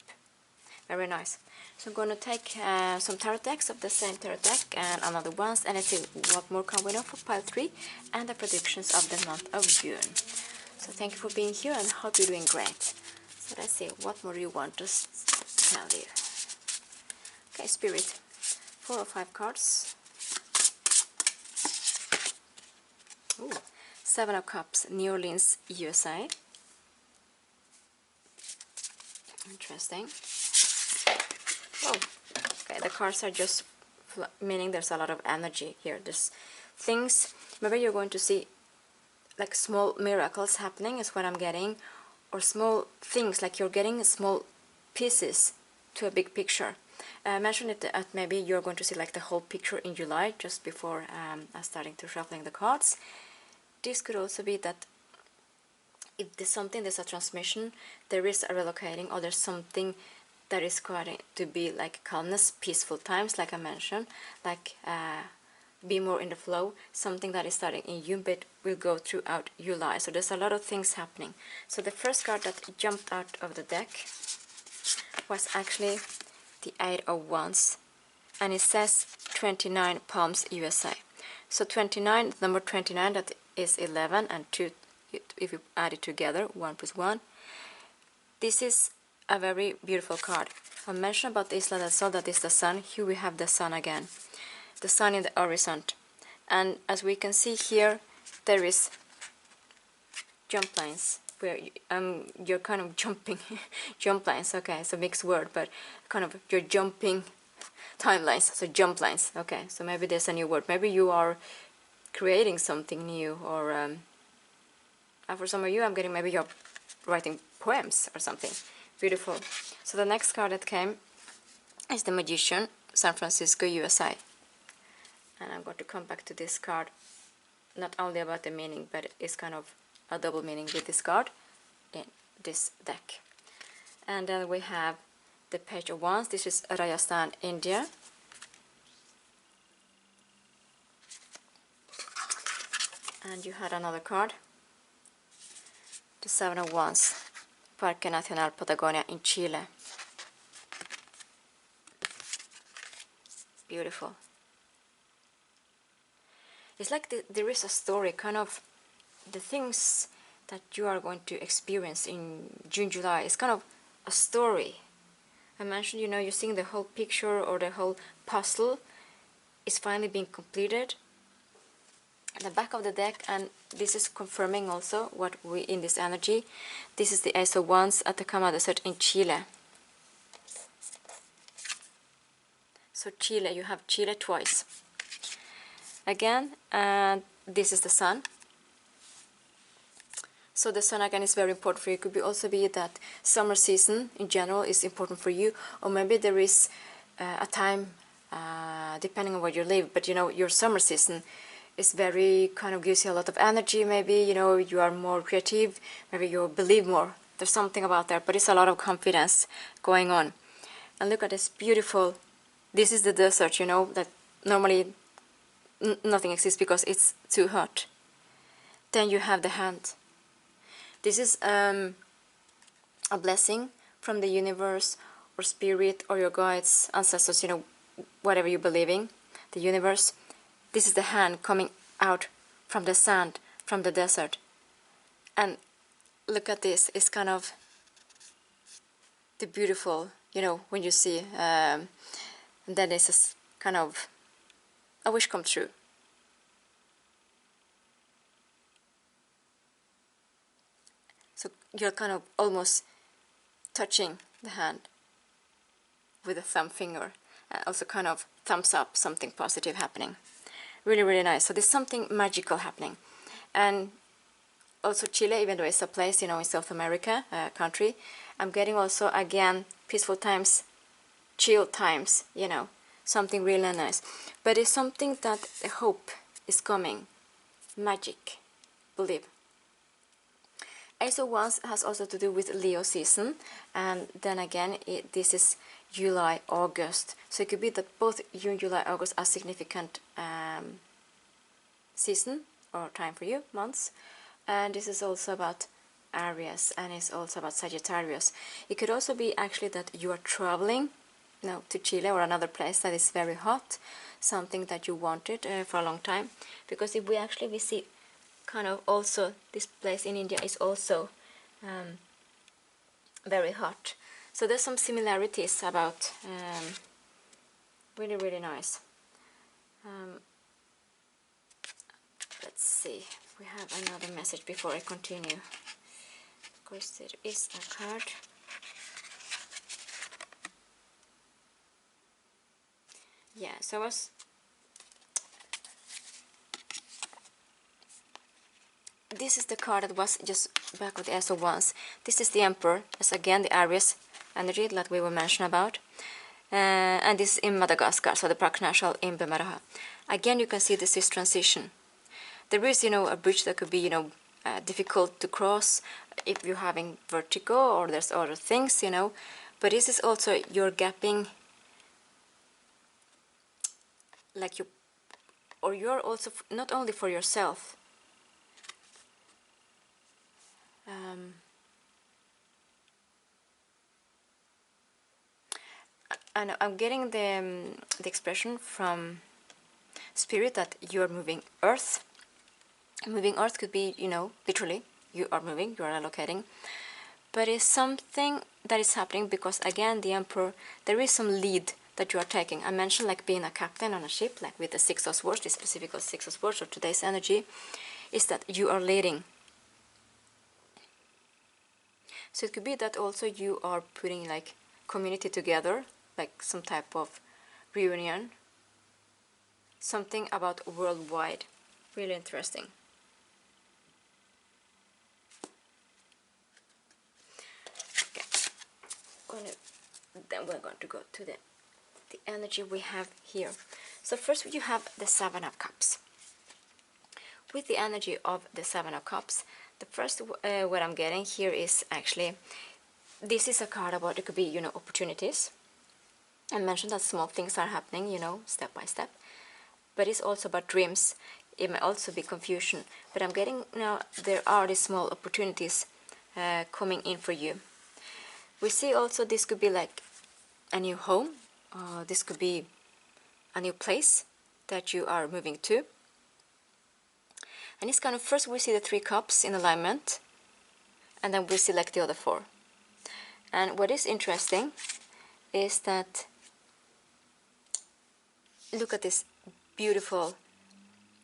Very nice. So I'm going to take some tarot decks of the same tarot deck and another ones, and let's see what more can we know for pile 3 and the predictions of the month of June. So thank you for being here and hope you're doing great. So let's see, what more do you want to tell you? Okay, Spirit, 4 or 5 cards. Ooh. 7 of Cups, New Orleans, USA. Interesting. Oh, okay, the cards are just meaning there's a lot of energy here. There's things, maybe you're going to see like small miracles happening is what I'm getting, or small things, like you're getting small pieces to a big picture. I mentioned it that maybe you're going to see like the whole picture in July, just before starting to shuffling the cards. This could also be that if there's a transmission, there is a relocating, or there's something that is going to be like calmness, peaceful times, like I mentioned, like be more in the flow, something that is starting in June but will go throughout July. So there's a lot of things happening. So the first card that jumped out of the deck was actually the 8 of Wands, and it says 29 Palms, USA. So 29, number 29, that is 11, and 2, if you add it together, 1 plus 1. This is a very beautiful card. I mentioned about the Isla del Sol, that is the sun. Here we have the sun again. The sun in the horizon. And as we can see here, there is jump lines, where you're kind of jumping. Jump lines, okay, it's a mixed word, but kind of you're jumping timelines, so jump lines. Okay, so maybe there's a new word. Maybe you are creating something new, or for some of you, I'm getting maybe you're writing poems or something. Beautiful. So the next card that came is the Magician, San Francisco, USA. And I'm going to come back to this card, not only about the meaning, but it's kind of a double meaning with this card in this deck. And then we have the Page of Wands. This is Rajasthan, India. And you had another card, the 7 of Wands, Parque Nacional Patagonia in Chile. Beautiful. It's like there is a story, kind of the things that you are going to experience in June, July. It's kind of a story. I mentioned, you're seeing the whole picture, or the whole puzzle is finally being completed. the back of the deck, and this is confirming also what we in this energy. This is the Ace of Wands, Atacama Desert in Chile. So Chile, you have Chile twice. Again, and this is the Sun. So the Sun again is very important for you. It could also be that summer season in general is important for you, or maybe there is a time, depending on where you live, but you know, your summer season is very, kind of gives you a lot of energy. Maybe, you know, you are more creative, maybe you believe more. There's something about there, but it's a lot of confidence going on. And look at this beautiful, this is the desert, you know, that normally nothing exists because it's too hot. Then you have the hand. This is a blessing from the universe or spirit or your guides, ancestors, you know, whatever you believe in, the universe. This is the hand coming out from the sand, from the desert. And look at this, it's kind of the beautiful, you know, when you see, and then it's a kind of a wish come true. So you're kind of almost touching the hand with a thumb finger, also kind of thumbs up, something positive happening. Really, really nice. So there's something magical happening. And also Chile, even though it's a place, you know, in South America, country, I'm getting also, again, peaceful times, chill times, you know, something really nice. But it's something that the hope is coming, magic, believe. Ace of Wands has also to do with Leo season, and then again, this is July, August. So it could be that both June, July, August are significant season or time for you, months. And this is also about Aries, and it's also about Sagittarius. It could also be actually that you are traveling, you know, to Chile or another place that is very hot, something that you wanted for a long time. Because if we see kind of also this place in India is also very hot. So there's some similarities about really, really nice. Let's see, we have another message before I continue. Of course, there is a card. Yeah, so this is the card that was just back with the Ace of Wands. This is the Emperor, as again the Aries energy that we will mention about. And this is in Madagascar, so the Park National in Bemaraha. Again, you can see this is transition. There is, you know, a bridge that could be, you know, difficult to cross if you're having vertigo or there's other things, you know. But this is also your gapping, like you, or you're also not only for yourself. And I'm getting the expression from Spirit that you are moving Earth. Moving Earth could be, you know, literally, you are moving, you are allocating. But it's something that is happening because, again, the Emperor, there is some lead that you are taking. I mentioned like being a captain on a ship, like with the Six of Swords, the specific Six of Swords, or today's energy, is that you are leading. So it could be that also you are putting like community together, like some type of reunion, something about worldwide. Really interesting. Okay, then we're going to go to the energy we have here. So first you have the Seven of Cups. With the energy of the Seven of Cups, the first what I'm getting here is actually, this is a card about, it could be, you know, opportunities. I mentioned that small things are happening, you know, step by step. But it's also about dreams. It may also be confusion. But I'm getting now, there are these small opportunities coming in for you. We see also this could be like a new home. This could be a new place that you are moving to. And it's kind of, first we see the Three Cups in alignment, and then we select the other four. And what is interesting is that, look at this beautiful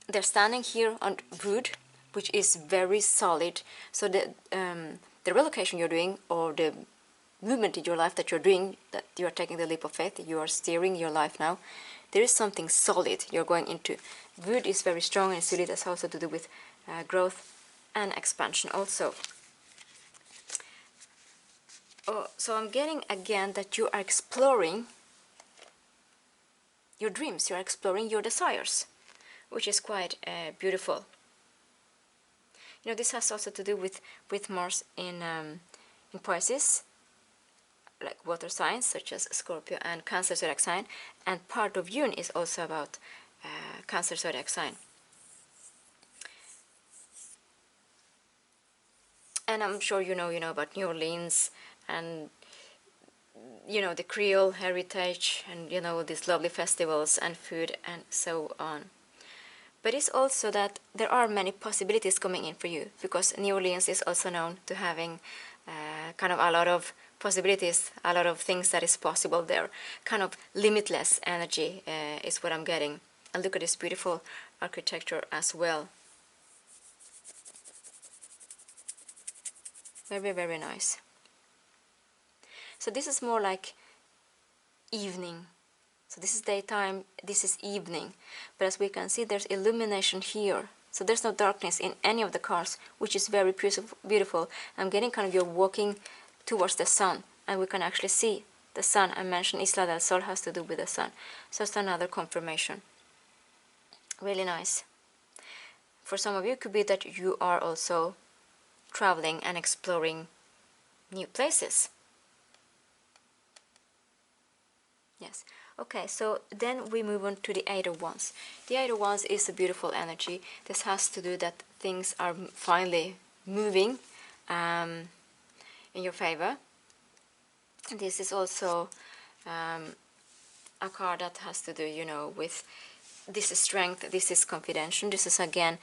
they're standing here on wood, which is very solid. So the relocation you're doing, or the movement in your life that you're doing, that you are taking the leap of faith, you are steering your life now, there is something solid you're going into. Wood is very strong and solid. That's also to do with growth and expansion also. Oh, so I'm getting again that you are exploring your dreams, you're exploring your desires, which is quite beautiful. You know, this has also to do with Mars in Pisces, like water signs such as Scorpio and Cancer zodiac sign, and part of June is also about Cancer zodiac sign. And I'm sure you know about New Orleans, and you know the Creole heritage, and you know these lovely festivals and food and so on. But it's also that there are many possibilities coming in for you, because New Orleans is also known to having kind of a lot of possibilities, a lot of things that is possible there. Kind of limitless energy is what I'm getting. And look at this beautiful architecture as well. Very, very nice. So this is more like evening. So this is daytime, this is evening. But as we can see, there's illumination here. So there's no darkness in any of the cars, which is very beautiful. I'm getting kind of you're walking towards the sun, and we can actually see the sun. I mentioned Isla del Sol has to do with the sun. So it's another confirmation. Really nice. For some of you, it could be that you are also traveling and exploring new places. Yes. Okay, so then we move on to the Eight of Wands. The Eight of Wands is a beautiful energy. This has to do that things are finally moving in your favor. This is also a card that has to do, you know, with this is strength, this is confidential. This is again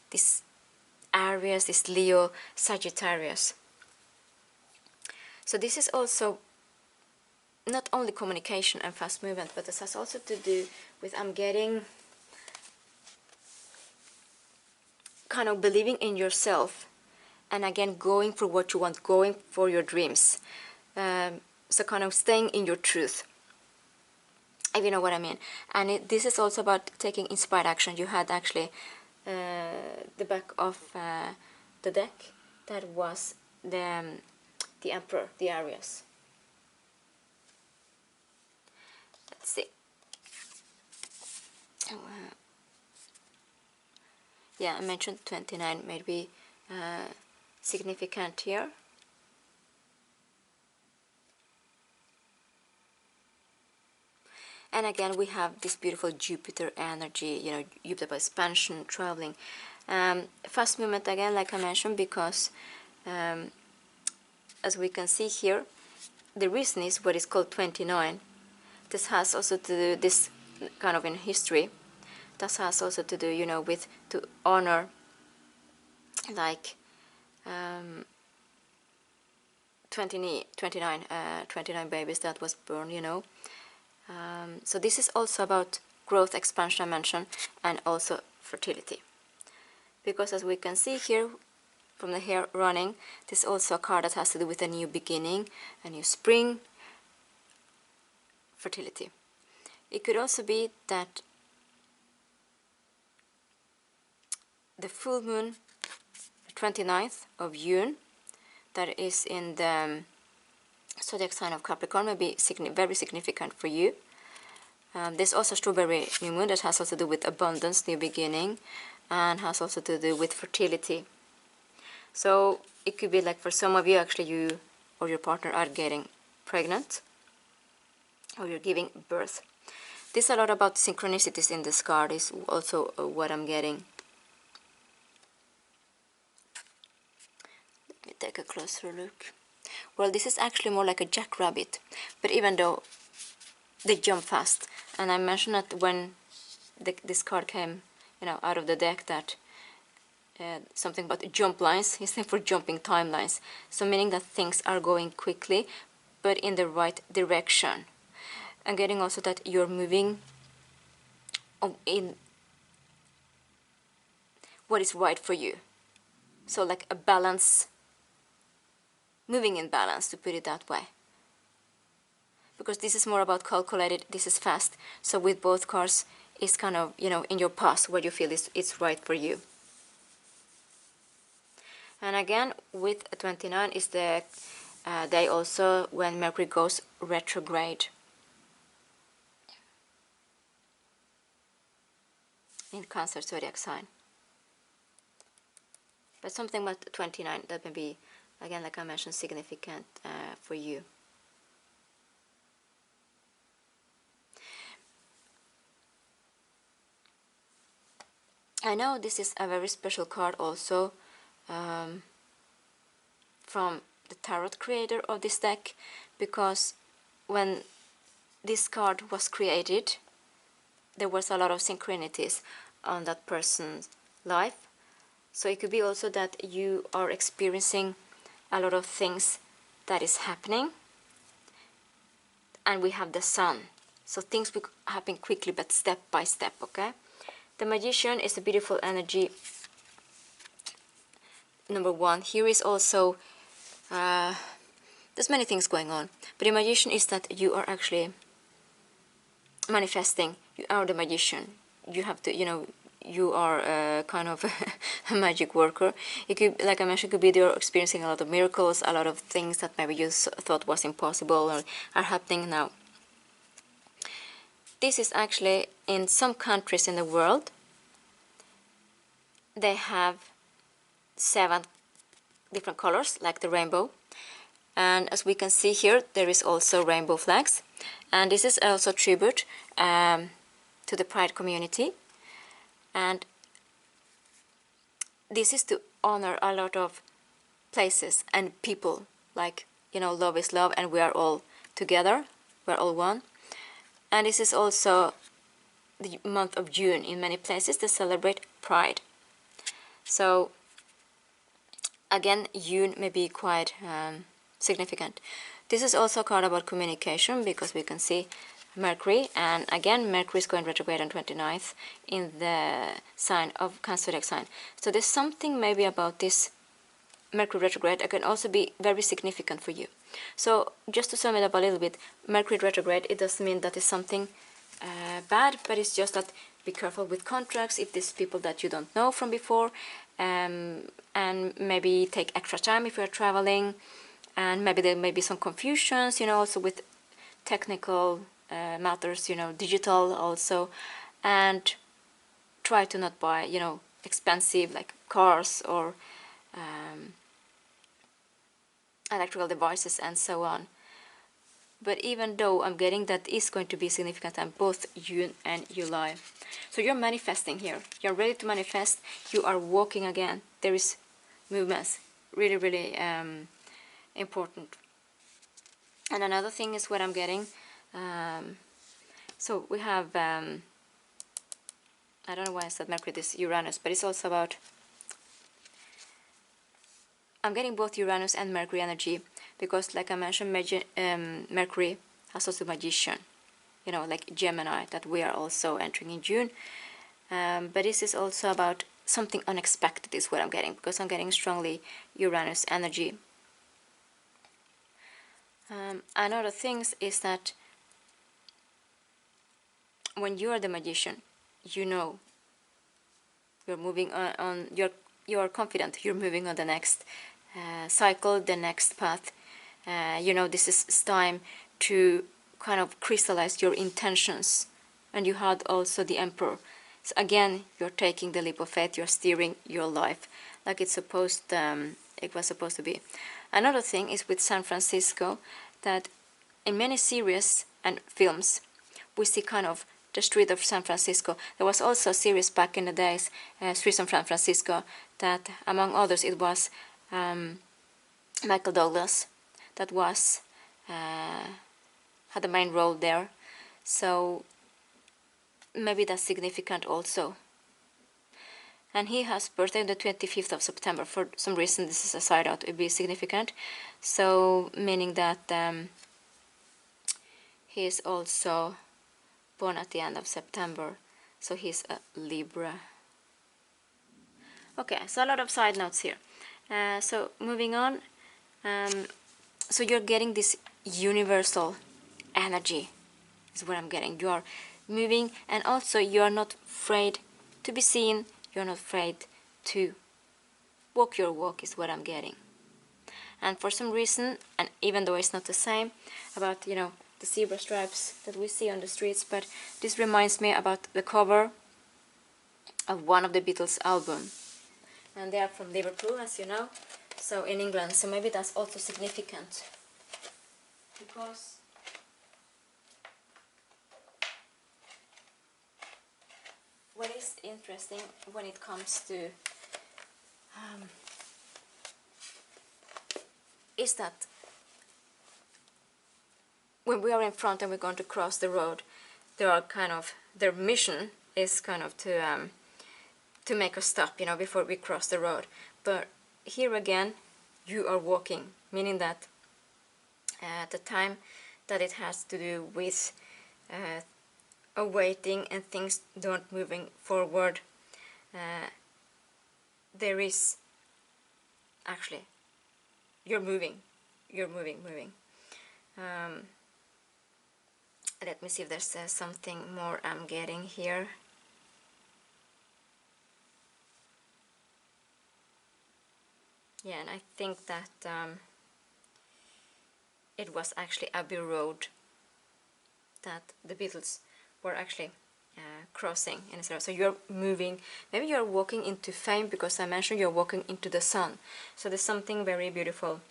this Aries, this Leo, Sagittarius. So this is also not only communication and fast movement, but this has also to do with I'm getting kind of believing in yourself, and again going for what you want, going for your dreams. So kind of staying in your truth, if you know what I mean. And this is also about taking inspired action. You had actually the back of the deck, that was the Emperor, the Aries. Let's see. Yeah, I mentioned 29 may be significant here. And again, we have this beautiful Jupiter energy, you know, Jupiter by expansion, traveling. Fast movement again, like I mentioned, because as we can see here, the reason is what is called 29. This has also to do this kind of in history. That has also to do, you know, with to honor like 29 babies that was born, you know. So this is also about growth, expansion, I mentioned, and also fertility. Because as we can see here, from the hair running, this is also a card that has to do with a new beginning, a new spring, fertility. It could also be that the full moon, 29th of June, that is in the zodiac sign of Capricorn, may be very significant for you. There's also strawberry new moon that has also to do with abundance, new beginning, and has also to do with fertility. So it could be like for some of you, actually you or your partner are getting pregnant, or you're giving birth. This is a lot about synchronicities in this card, is also what I'm getting. Let me take a closer look. Well, this is actually more like a jackrabbit, but even though they jump fast, and I mentioned that when this card came, you know, out of the deck, that something about jump lines instead for jumping timelines. So meaning that things are going quickly, but in the right direction. I'm getting also that you're moving in what is right for you. So like a balance, moving in balance, to put it that way. Because this is more about calculated, this is fast. So with both cards, it's kind of, you know, in your past where you feel it's right for you. And again, with 29 is the day also when Mercury goes retrograde in Cancer zodiac sign. But something about 29 that may be, again, like I mentioned, significant for you. I know this is a very special card also from the tarot creator of this deck, because when this card was created, there was a lot of synchronities on that person's life. So it could be also that you are experiencing a lot of things that is happening. And we have the sun. So things will happen quickly, but step by step, okay? The Magician is a beautiful energy. Number one, here is also, there's many things going on. But the Magician is that you are actually manifesting. You are the Magician. You have to, you know, you are kind of a magic worker. It could, like I mentioned, could be you're experiencing a lot of miracles, a lot of things that maybe you thought was impossible or are happening now. This is actually in some countries in the world, they have 7 different colors, like the rainbow. And as we can see here, there is also rainbow flags. And this is also a tribute to the Pride community. And this is to honor a lot of places and people. Like, you know, love is love and we are all together. We're all one. And this is also the month of June. In many places they celebrate Pride. So again, June may be quite significant. This is also a card about communication, because we can see Mercury, and again Mercury is going retrograde on 29th in the sign of Cancer zodiac sign. So there's something maybe about this Mercury retrograde that can also be very significant for you. So just to sum it up a little bit, Mercury retrograde, it doesn't mean that it's something bad, but it's just that be careful with contracts if there's people that you don't know from before, and maybe take extra time if you're traveling, and maybe there may be some confusions, you know, also with technical matters, you know, digital also, and try to not buy, you know, expensive like cars or electrical devices and so on. But even though I'm getting that is going to be significant on both June and July. So you're manifesting here. You're ready to manifest. You are walking again. There is movements. Really, really important. And another thing is what I'm getting. So we have, I don't know why I said Mercury, this Uranus, but it's also about, I'm getting both Uranus and Mercury energy, because like I mentioned, Mercury has also Magician, you know, like Gemini, that we are also entering in June. But this is also about something unexpected is what I'm getting, because I'm getting strongly Uranus energy. Another thing is that when you are the Magician, you know you're moving on, you're confident, you're moving on the next cycle, the next path. You know, this is time to kind of crystallize your intentions. And you had also the Emperor. So again, you're taking the leap of faith, you're steering your life like it was supposed to be. Another thing is with San Francisco, that in many series and films we see kind of the street of San Francisco. There was also a series back in the days, Streets of San Francisco, that among others it was Michael Douglas that was had the main role there. So maybe that's significant also. And he has birthday on the 25th of September. For some reason, this is a side out, it would be significant. So, meaning that he is also born at the end of September. So he's a Libra. Okay, so a lot of side notes here. So moving on, so you're getting this universal energy is what I'm getting. You are moving, and also you are not afraid to be seen. You're not afraid to walk your walk is what I'm getting. And for some reason, and even though it's not the same about, you know, the zebra stripes that we see on the streets, but this reminds me about the cover of one of the Beatles album. And they are from Liverpool, as you know, so in England, so maybe that's also significant. Because what is interesting when it comes to is that when we are in front and we're going to cross the road, there are kind of, their mission is kind of to make us stop, you know, before we cross the road. But here again, you are walking, meaning that the time that it has to do with awaiting and things don't moving forward, there is actually, you're moving. Let me see if there's something more I'm getting here. Yeah, and I think that it was actually Abbey Road that the Beatles were actually crossing in Israel. So you're moving, maybe you're walking into fame, because I mentioned you're walking into the sun. So there's something very beautiful.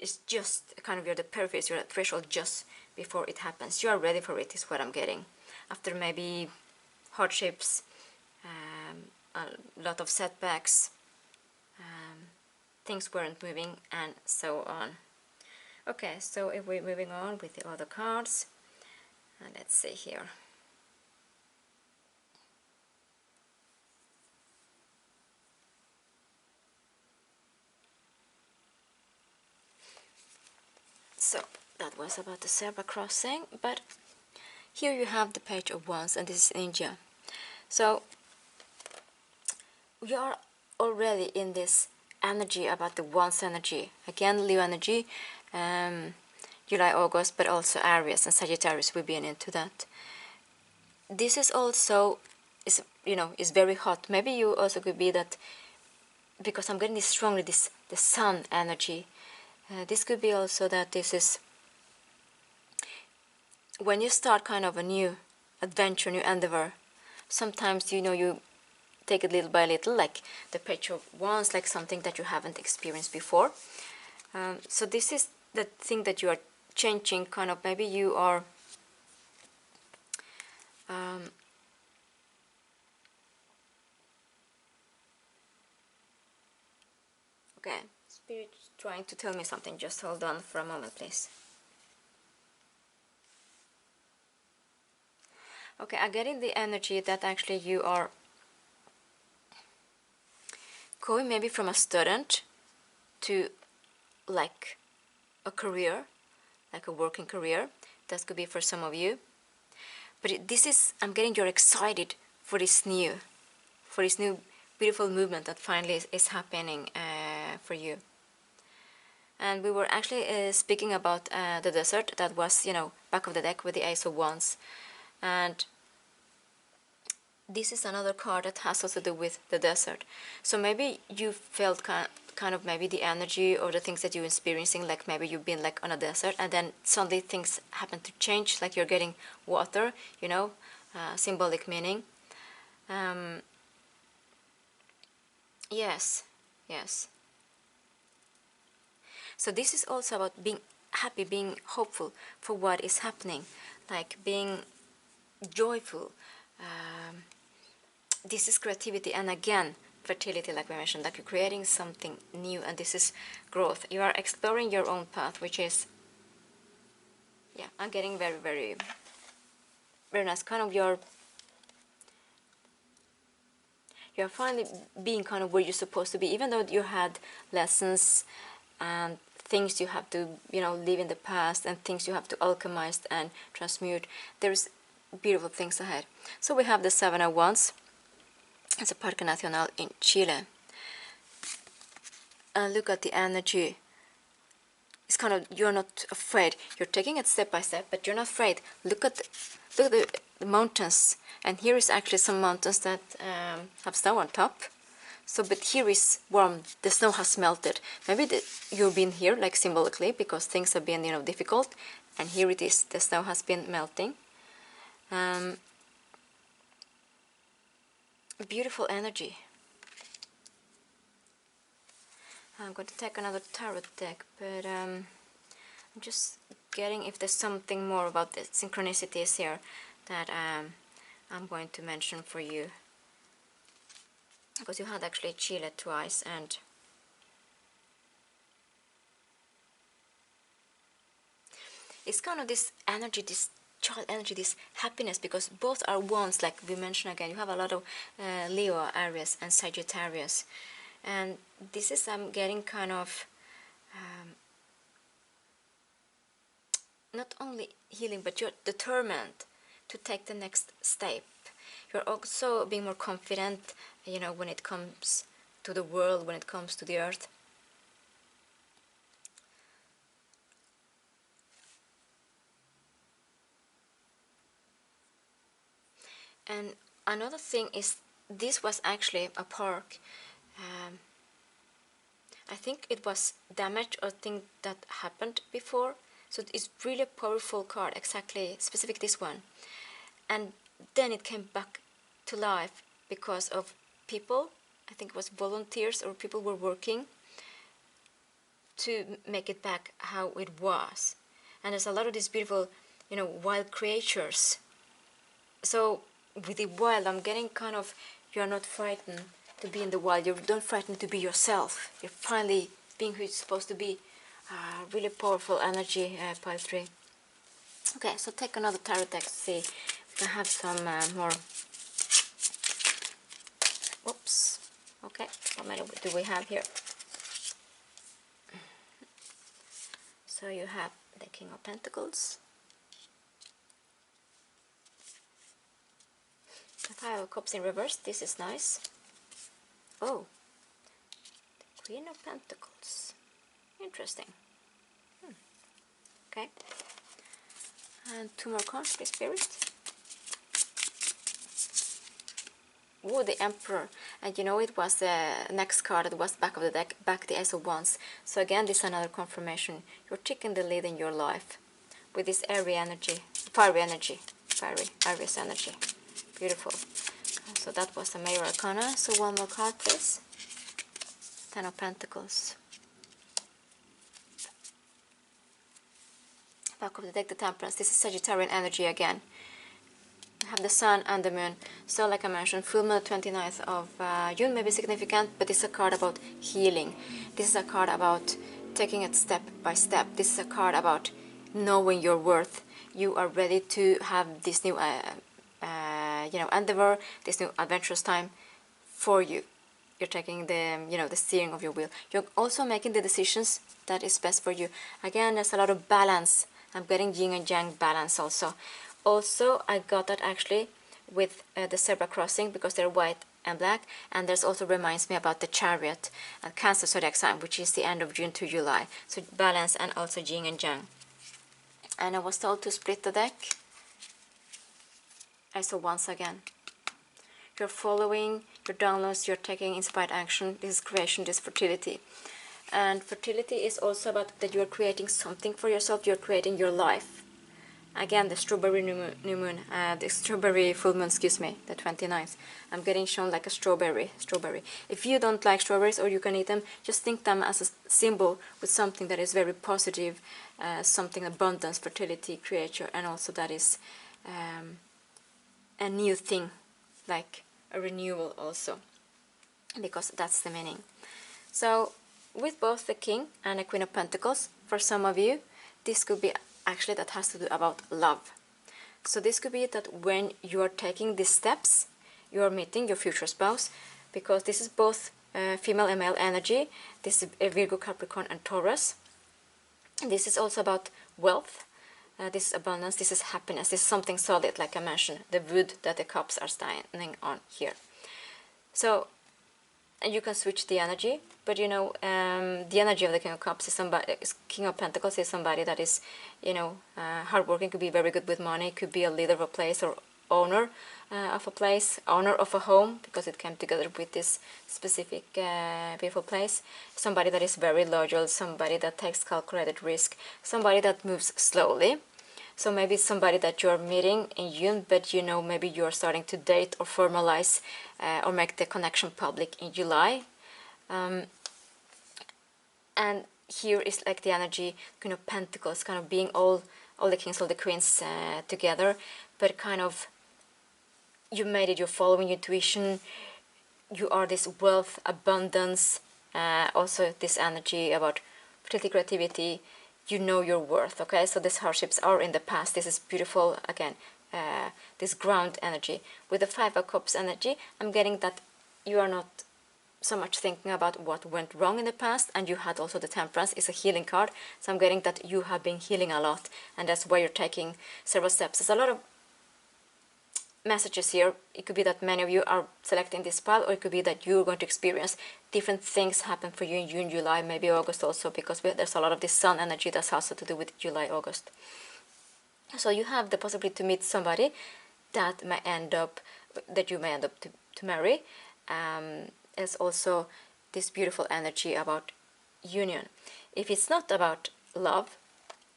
It's just kind of, you're the perfect, you're at threshold just before it happens. You are ready for it is what I'm getting. After maybe hardships, a lot of setbacks, things weren't moving, and so on. Okay, so if we're moving on with the other cards, let's see here. So that was about the zebra crossing, but here you have the Page of Wands, and this is India. So we are already in this energy about the Wands energy. Again, Leo energy, July, August, but also Aries and Sagittarius, we've been into that. This is also, is very hot. Maybe you also could be that, because I'm getting this strongly, the sun energy. This could be also that this is when you start kind of a new adventure, new endeavor. Sometimes, you take it little by little, like the Page of Wands, like something that you haven't experienced before. So this is the thing that you are changing, kind of, maybe you are okay, Spirit trying to tell me something. Just hold on for a moment, please. Okay, I'm getting the energy that actually you are going maybe from a student to like a career, like a working career. That could be for some of you. But this is, I'm getting you're excited for this new beautiful movement that finally is happening for you. And we were actually speaking about the desert that was, back of the deck with the Ace of Wands. And this is another card that has also to do with the desert. So maybe you felt kind of maybe the energy or the things that you're experiencing, like maybe you've been like on a desert and then suddenly things happen to change, like you're getting water, symbolic meaning. Yes. So this is also about being happy, being hopeful for what is happening, like being joyful. This is creativity, and again, fertility, like we mentioned, like you're creating something new, and this is growth. You are exploring your own path, which is, yeah, I'm getting very, very, very nice. Kind of you're finally being kind of where you're supposed to be, even though you had lessons and things you have to, leave in the past, and things you have to alchemize and transmute. There's beautiful things ahead. So we have the Seven of Wands. It's a Parque Nacional in Chile. And look at the energy. It's kind of, you're not afraid. You're taking it step by step, but you're not afraid. Look at the mountains. And here is actually some mountains that have snow on top. So, but here is warm. The snow has melted. Maybe you've been here, like symbolically, because things have been, difficult. And here it is. The snow has been melting. Beautiful energy. I'm going to take another tarot deck, but I'm just getting if there's something more about the synchronicities here that I'm going to mention for you. Because you had actually Chile twice, and it's kind of this energy, this child energy, this happiness, because both are wands, like we mentioned again. You have a lot of Leo, Aries and Sagittarius, and this is I'm getting kind of not only healing, but you're determined to take the next step. You're also being more confident, when it comes to the world, when it comes to the earth. And another thing is, this was actually a park. I think it was damaged or thing that happened before. So it's really a powerful card, exactly, specific this one. And then it came back to life because of people, I think it was volunteers or people were working to make it back how it was. And there's a lot of these beautiful, wild creatures. So with the wild, I'm getting kind of, you're not frightened to be in the wild. You don't frightened to be yourself. You're finally being who you're supposed to be. Really powerful energy, pile 3. Okay, so take another tarot deck to see if we can have some more. Oops. Okay, how many do we have here? So you have the King of Pentacles, the Five of Cups in reverse. This is nice. Oh, the Queen of Pentacles. Interesting. Okay. And 2 more cards, please, Spirit. Oh, the Emperor. And it was the next card that was back of the deck, back the Ace of Wands. So again, this is another confirmation. You're taking the lead in your life with this airy energy, fiery energy, fiery, Aries energy. Beautiful. So that was the Major Arcana. So 1 more card, please. 10 of Pentacles. Back of the deck, the Temperance. This is Sagittarian energy again. I have the Sun and the Moon. So like I mentioned, full moon 29th of June may be significant, but this is a card about healing. This is a card about taking it step by step. This is a card about knowing your worth. You are ready to have this new endeavor, this new adventurous time for you. You're taking the the steering of your wheel. You're also making the decisions that is best for you. Again, there's a lot of balance. I'm getting yin and yang balance also. Also, I got that actually with the zebra crossing, because they're white and black, and there's also reminds me about the Chariot and Cancer zodiac sign, which is the end of June to July. So balance and also yin and yang. And I was told to split the deck. I saw once again. You're following your downloads, you're taking inspired action. This is creation, this is fertility. And fertility is also about that you're creating something for yourself, you're creating your life. Again, the strawberry new moon, the strawberry full moon, the 29th. I'm getting shown like a strawberry. If you don't like strawberries or you can eat them, just think them as a symbol with something that is very positive, something abundance, fertility, creature, and also that is a new thing, like a renewal also, because that's the meaning. So with both the King and the Queen of Pentacles, for some of you, this could be actually that has to do about love. So this could be that when you are taking these steps, you are meeting your future spouse, because this is both female and male energy. This is Virgo, Capricorn and Taurus. This is also about wealth, this is abundance, this is happiness, this is something solid, like I mentioned, the wood that the cups are standing on here. So, and you can switch the energy, but you know, the energy of the King of Cups is somebody, King of Pentacles is somebody that is, you know, hardworking, could be very good with money, could be a leader of a place or owner of a place, owner of a home, because it came together with this specific beautiful place. Somebody that is very loyal, somebody that takes calculated risk, somebody that moves slowly. So maybe it's somebody that you're meeting in June, but you know, maybe you're starting to date or formalize or make the connection public in July. And here is like the energy, kind of Pentacles, kind of being all the kings, all the queens together, but kind of you made it, you're following intuition, you are this wealth, abundance, also this energy about fertility, creativity, you know your worth, okay? So these hardships are in the past. This is beautiful, again, this ground energy. With the Five of Cups energy, I'm getting that you are not so much thinking about what went wrong in the past, and you had also the Temperance is a healing card, so I'm getting that you have been healing a lot, and that's why you're taking several steps. There's a lot of messages here. It could be that many of you are selecting this pile, or it could be that you're going to experience different things happen for you in June, July, maybe August also, because there's a lot of this sun energy that's also to do with July, August. So you have the possibility to meet somebody that may end up, that you may end up to marry. There's also this beautiful energy about union. If it's not about love,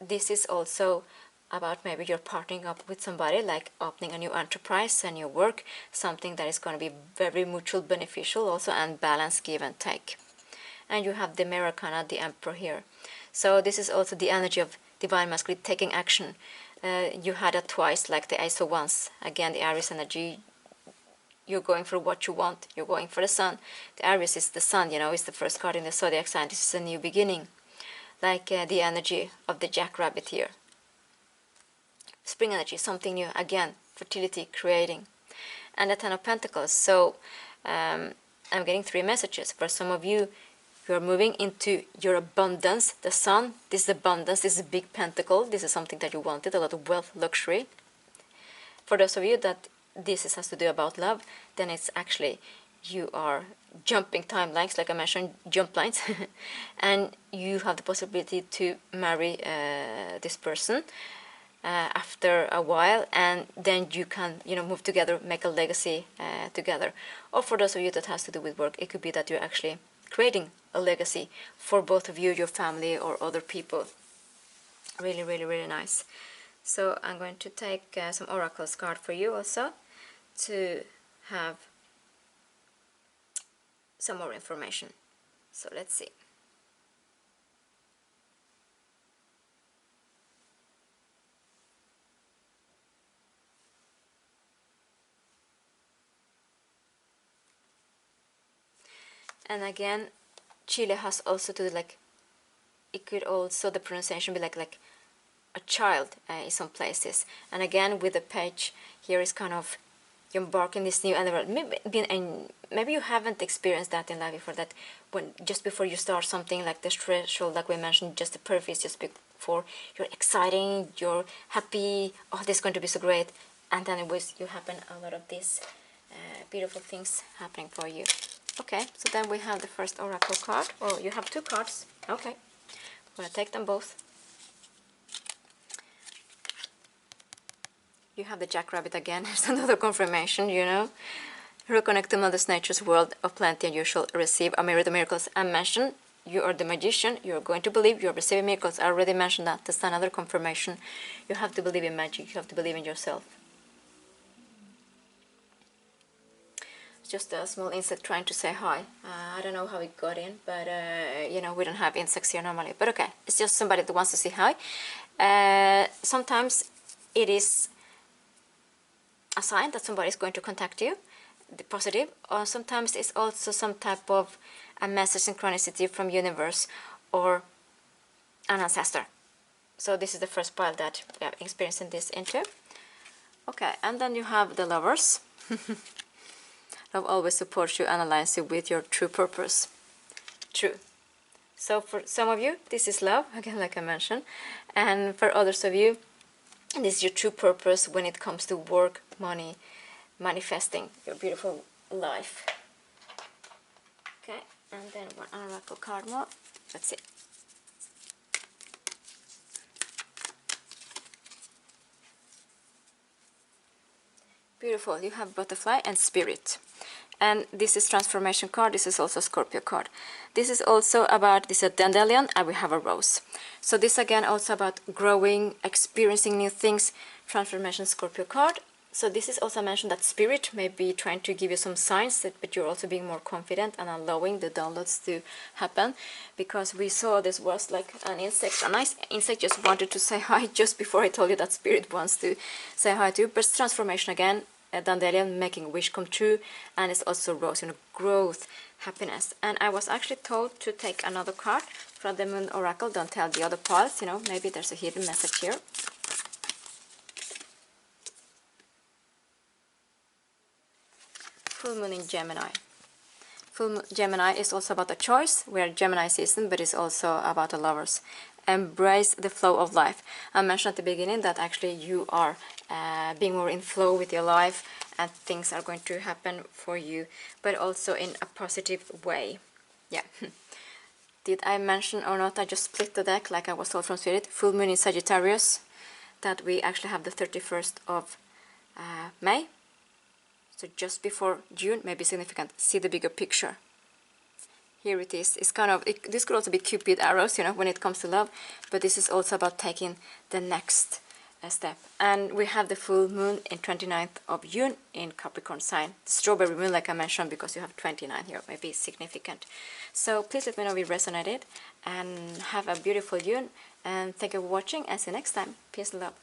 this is also about maybe you're partnering up with somebody, like opening a new enterprise, a new work, something that is going to be very mutual beneficial also, and balance, give and take. And you have the Mirror Arcana, the Emperor here. So this is also the energy of Divine Masculine, taking action. You had it twice, like the Ace of Wands. Again, the Aries energy, you're going for what you want, you're going for the sun. The Aries is the sun, you know, is the first card in the zodiac sign. This is a new beginning. Like the energy of the Jackrabbit here. Spring energy, something new, again, fertility, creating. And the Ten of Pentacles. So I'm getting three messages. For some of you, you're moving into your abundance, the sun. This is abundance, this is a big pentacle, this is something that you wanted, a lot of wealth, luxury. For those of you that this has to do about love, then it's actually you are jumping timelines, like I mentioned, jump lines, and you have the possibility to marry this person after a while, and then you can, you know, move together, make a legacy together. Or for those of you that has to do with work, it could be that you're actually creating a legacy for both of you, your family, or other people. Really, really, really nice. So I'm going to take some oracles card for you also to have some more information. So let's see. And again, Chile has also to, like, it could also, the pronunciation be like a child in some places. And again, with the page here is kind of, you embark in this new environment. Maybe you haven't experienced that in life before, that when just before you start something, like the threshold, like we mentioned, just the purpose, just before you're exciting, you're happy, oh, this is going to be so great, and then you happen a lot of these beautiful things happening for you. Okay, so then we have the first oracle card. Oh, you have two cards. Okay, I'm going to take them both. You have the Jackrabbit again. There's another confirmation, you know. Reconnect to Mother Nature's world of plenty, and you shall receive a myriad of miracles. I mentioned you are the magician. You're going to believe you're receiving miracles. I already mentioned that. That's another confirmation. You have to believe in magic. You have to believe in yourself. Just a small insect trying to say hi. I don't know how it got in, but you know, we don't have insects here normally. But okay, it's just somebody that wants to say hi. Sometimes it is a sign that somebody is going to contact you, the positive, or sometimes it's also some type of a message, synchronicity from universe or an ancestor. So this is the first pile that we are experiencing this into. Okay, and then you have the Lovers. Love always supports you, analyze you with your true purpose. True. So for some of you, this is love, again, like I mentioned. And for others of you, And this is your true purpose when it comes to work, money, manifesting your beautiful life. Okay, and then one oracle card more. That's it. Beautiful. You have butterfly and spirit. And this is transformation card. This is also Scorpio card. This is also about, this is a dandelion, and we have a rose. So this again also about growing, experiencing new things. Transformation Scorpio card. So this is also mentioned that spirit may be trying to give you some signs, but you're also being more confident and allowing the downloads to happen. Because we saw this was like an insect, a nice insect just wanted to say hi just before I told you that spirit wants to say hi to you. But transformation again, a dandelion making a wish come true, and it's also rose, growth, happiness. And I was actually told to take another card from the Moon Oracle. Don't tell the other parts, maybe there's a hidden message here. Full moon in Gemini. Full moon Gemini is also about a choice. We are Gemini season, but it's also about the lovers. Embrace the flow of life. I mentioned at the beginning that actually you are being more in flow with your life, and things are going to happen for you, but also in a positive way. Yeah. Did I mention or not? I just split the deck like I was told from Spirit. Full moon in Sagittarius, that we actually have the 31st of May. So just before June, may be significant. See the bigger picture. Here it is. It's kind of, this could also be Cupid arrows, when it comes to love. But this is also about taking the next step. And we have the full moon in 29th of June in Capricorn sign. The strawberry moon, like I mentioned, because you have 29 here, may be significant. So please let me know if you resonated. And have a beautiful June. And thank you for watching. And see you next time. Peace and love.